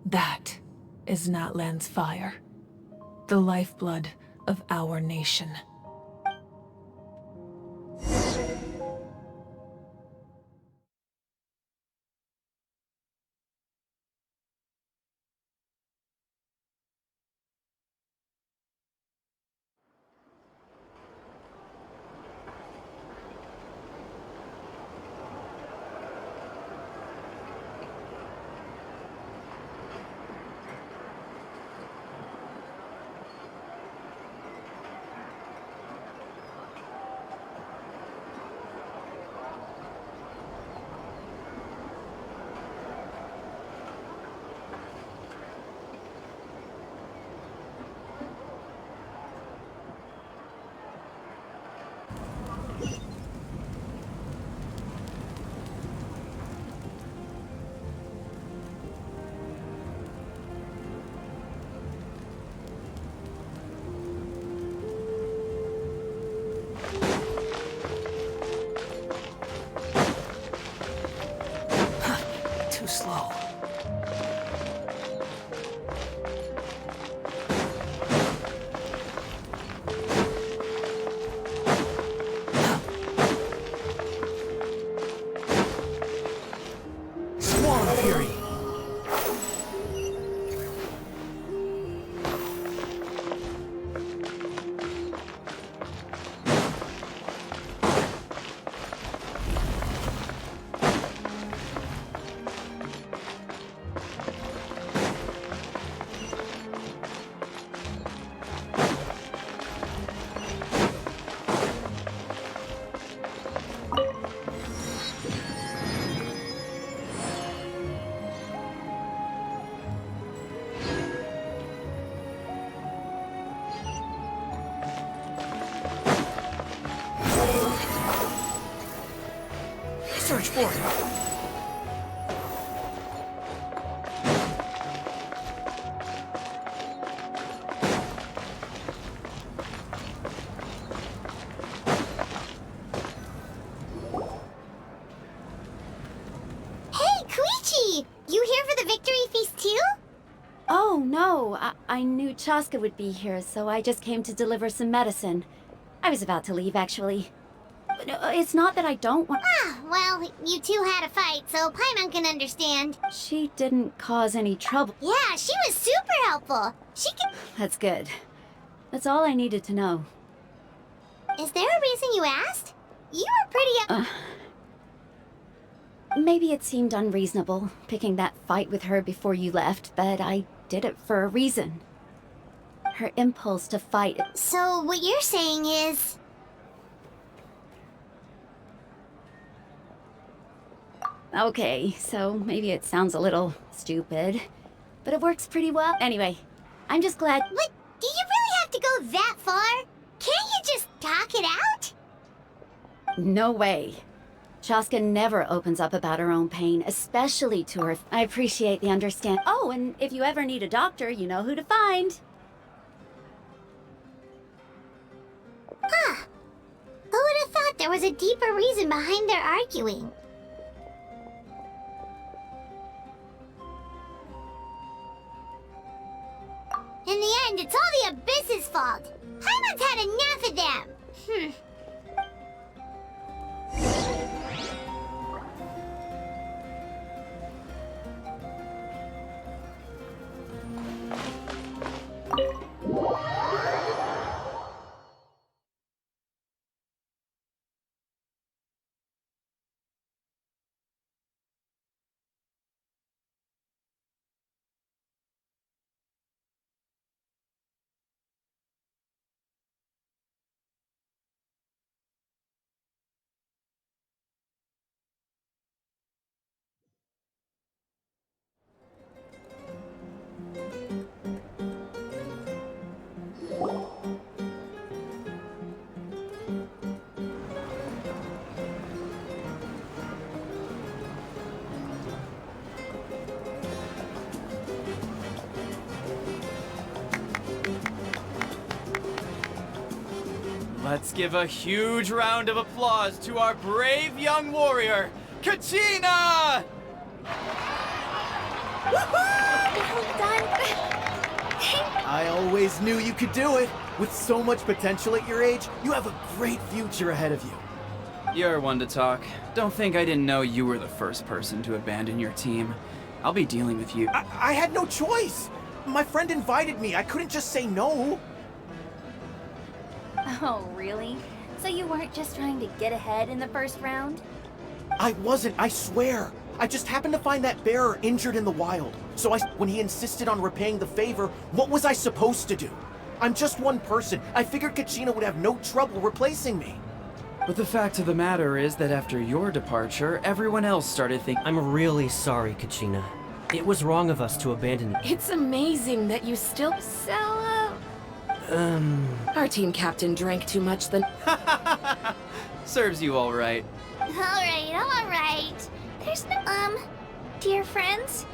That is Natlan's fire. The lifeblood of our nation. too slow. Swarm Fury! Search for it. Hey, Koichi! You here for the victory feast too? Oh, no. I knew Chaska would be here, so I just came to deliver some medicine. I was about to leave, actually. No, it's not that I don't want— Ah, well, you two had a fight, so Paimon can understand. She didn't cause any trouble. Yeah, she was super helpful. She can— That's good. That's all I needed to know. Is there a reason you asked? You were pretty— Maybe it seemed unreasonable, picking that fight with her before you left, but I did it for a reason. Her impulse to fight— So what you're saying is... Okay, so maybe it sounds a little stupid, but it works pretty well. Anyway, I'm just glad. But do you really have to go that far? Can't you just talk it out? No way. Chaska never opens up about her own pain, especially to her. I appreciate the understand. Oh, and if you ever need a doctor, you know who to find. Huh. Who would have thought there was a deeper reason behind their arguing? In the end, it's all the Abyss's fault. Paimon's had enough of them. Let's give a huge round of applause to our brave young warrior, Kachina! Well done. I always knew you could do it. With so much potential at your age, you have a great future ahead of you. You're one to talk. Don't think I didn't know you were the first person to abandon your team. I'll be dealing with you. I had no choice. My friend invited me. I couldn't just say no. Oh, really? So you weren't just trying to get ahead in the first round? I wasn't, I swear. I just happened to find that bearer injured in the wild. So when he insisted on repaying the favor, what was I supposed to do? I'm just one person. I figured Kachina would have no trouble replacing me. But the fact of the matter is that after your departure, everyone else started thinking. I'm really sorry, Kachina. It was wrong of us to abandon you. It's amazing that you still... Our team captain drank too much then. Serves you all right. Alright. There's no... Dear friends,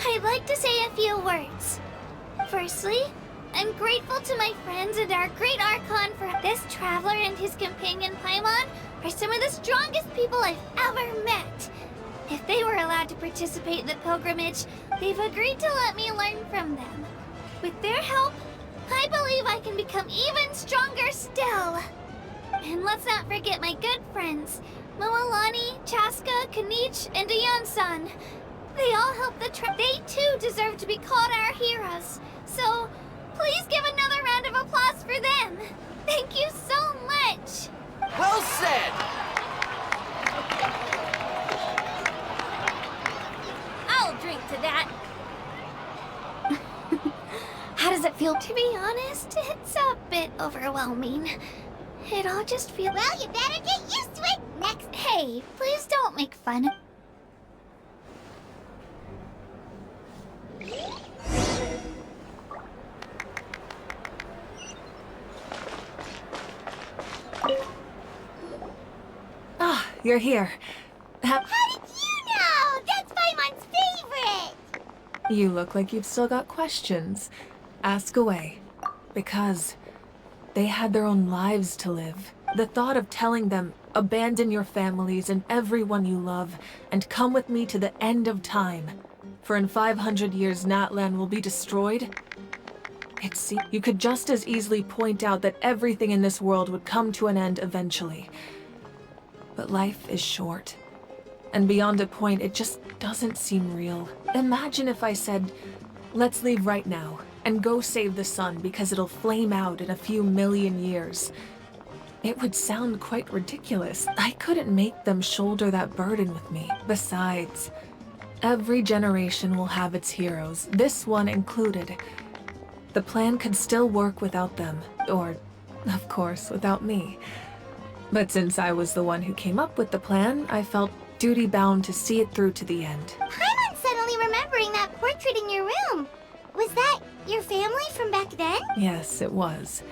I'd like to say a few words. Firstly, I'm grateful to my friends and our great Archon for this traveler and his companion Paimon are some of the strongest people I've ever met. If they were allowed to participate in the pilgrimage, they've agreed to let me learn from them. With their help, I believe I can become even stronger still. And let's not forget my good friends, Moalani, Chaska, Kanich, and Ayan-san. They all helped the They too deserve to be called our heroes. So, please give another round of applause for them. Thank you so much. Well said! I'll drink to that. How does it feel? To be honest, it's a bit overwhelming. It all just feels... Well, you better get used to it. Next. Hey, please don't make fun. Ah, you're here. How did you know? That's Paimon's favorite. You look like you've still got questions. Ask away. Because they had their own lives to live. The thought of telling them, abandon your families and everyone you love, and come with me to the end of time. For in 500 years, Natlan will be destroyed. You could just as easily point out that everything in this world would come to an end eventually. But life is short. And beyond a point, it just doesn't seem real. Imagine if I said, let's leave right now, and go save the sun because it'll flame out in a few million years. It would sound quite ridiculous. I couldn't make them shoulder that burden with me. Besides, every generation will have its heroes, this one included. The plan could still work without them, or, of course, without me. But since I was the one who came up with the plan, I felt duty-bound to see it through to the end. Paimon's suddenly remembering that portrait in your room. Was that your family from back then? Yes, it was.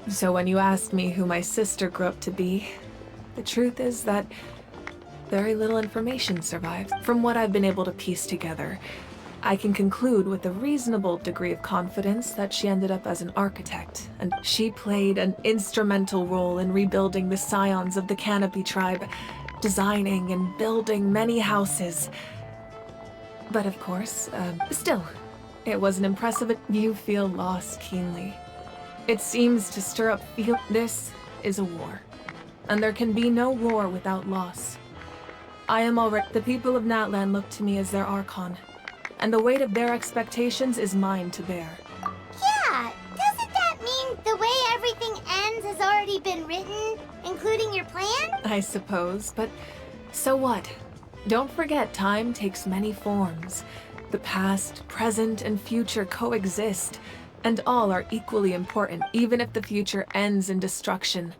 So when you asked me who my sister grew up to be, the truth is that very little information survives. From what I've been able to piece together, I can conclude with a reasonable degree of confidence that she ended up as an architect, and she played an instrumental role in rebuilding the scions of the Canopy tribe, designing and building many houses. But of course, still, it was an impressive. You feel loss keenly. It seems to stir up feel. This is a war, and there can be no war without loss. I am already. The people of Natlan look to me as their Archon, and the weight of their expectations is mine to bear. Yeah, doesn't that mean the way everything ends has already been written, including your plan? I suppose, but so what? Don't forget, time takes many forms. The past, present, and future coexist, and all are equally important. Even if the future ends in destruction,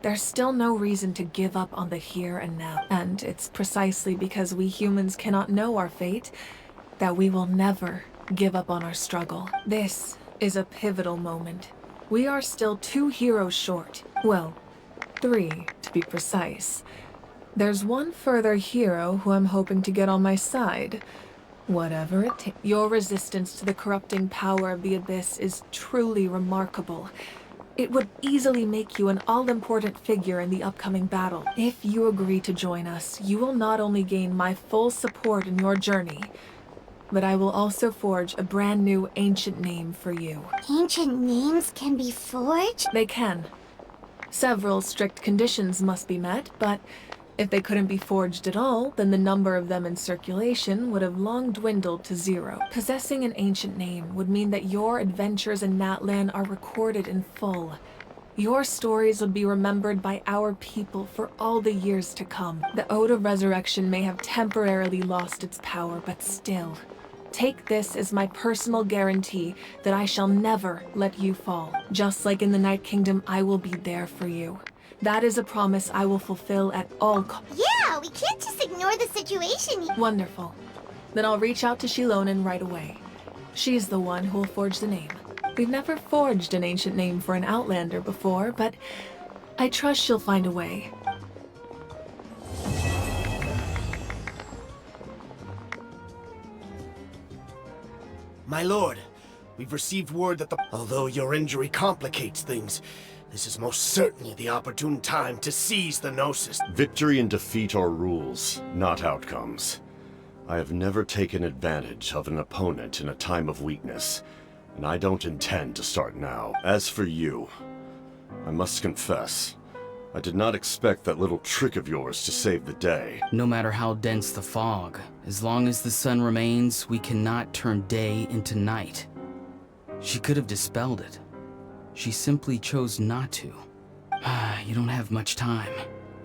there's still no reason to give up on the here and now. And it's precisely because we humans cannot know our fate that we will never give up on our struggle. This is a pivotal moment. We are still 2 heroes short. Well, 3 to be precise. There's one further hero who I'm hoping to get on my side. Whatever it takes. Your resistance to the corrupting power of the Abyss is truly remarkable. It would easily make you an all-important figure in the upcoming battle. If you agree to join us, you will not only gain my full support in your journey, but I will also forge a brand new ancient name for you. Ancient names can be forged? They can. Several strict conditions must be met, but if they couldn't be forged at all, then the number of them in circulation would have long dwindled to 0. Possessing an ancient name would mean that your adventures in Natlan are recorded in full. Your stories would be remembered by our people for all the years to come. The Ode of Resurrection may have temporarily lost its power, but still, take this as my personal guarantee that I shall never let you fall. Just like in the Night Kingdom, I will be there for you. That is a promise I will fulfill at all costs. Yeah, we can't just ignore the situation. Wonderful. Then I'll reach out to Shilonen right away. She's the one who will forge the name. We've never forged an ancient name for an Outlander before, but I trust she'll find a way. My lord, we've received word that although your injury complicates things, this is most certainly the opportune time to seize the Gnosis. Victory and defeat are rules, not outcomes. I have never taken advantage of an opponent in a time of weakness, and I don't intend to start now. As for you, I must confess, I did not expect that little trick of yours to save the day. No matter how dense the fog, as long as the sun remains, we cannot turn day into night. She could have dispelled it. She simply chose not to. You don't have much time,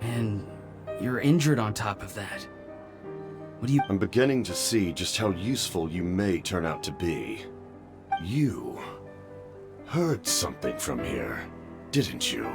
and you're injured on top of that. What do you— I'm beginning to see just how useful you may turn out to be. You heard something from here, didn't you?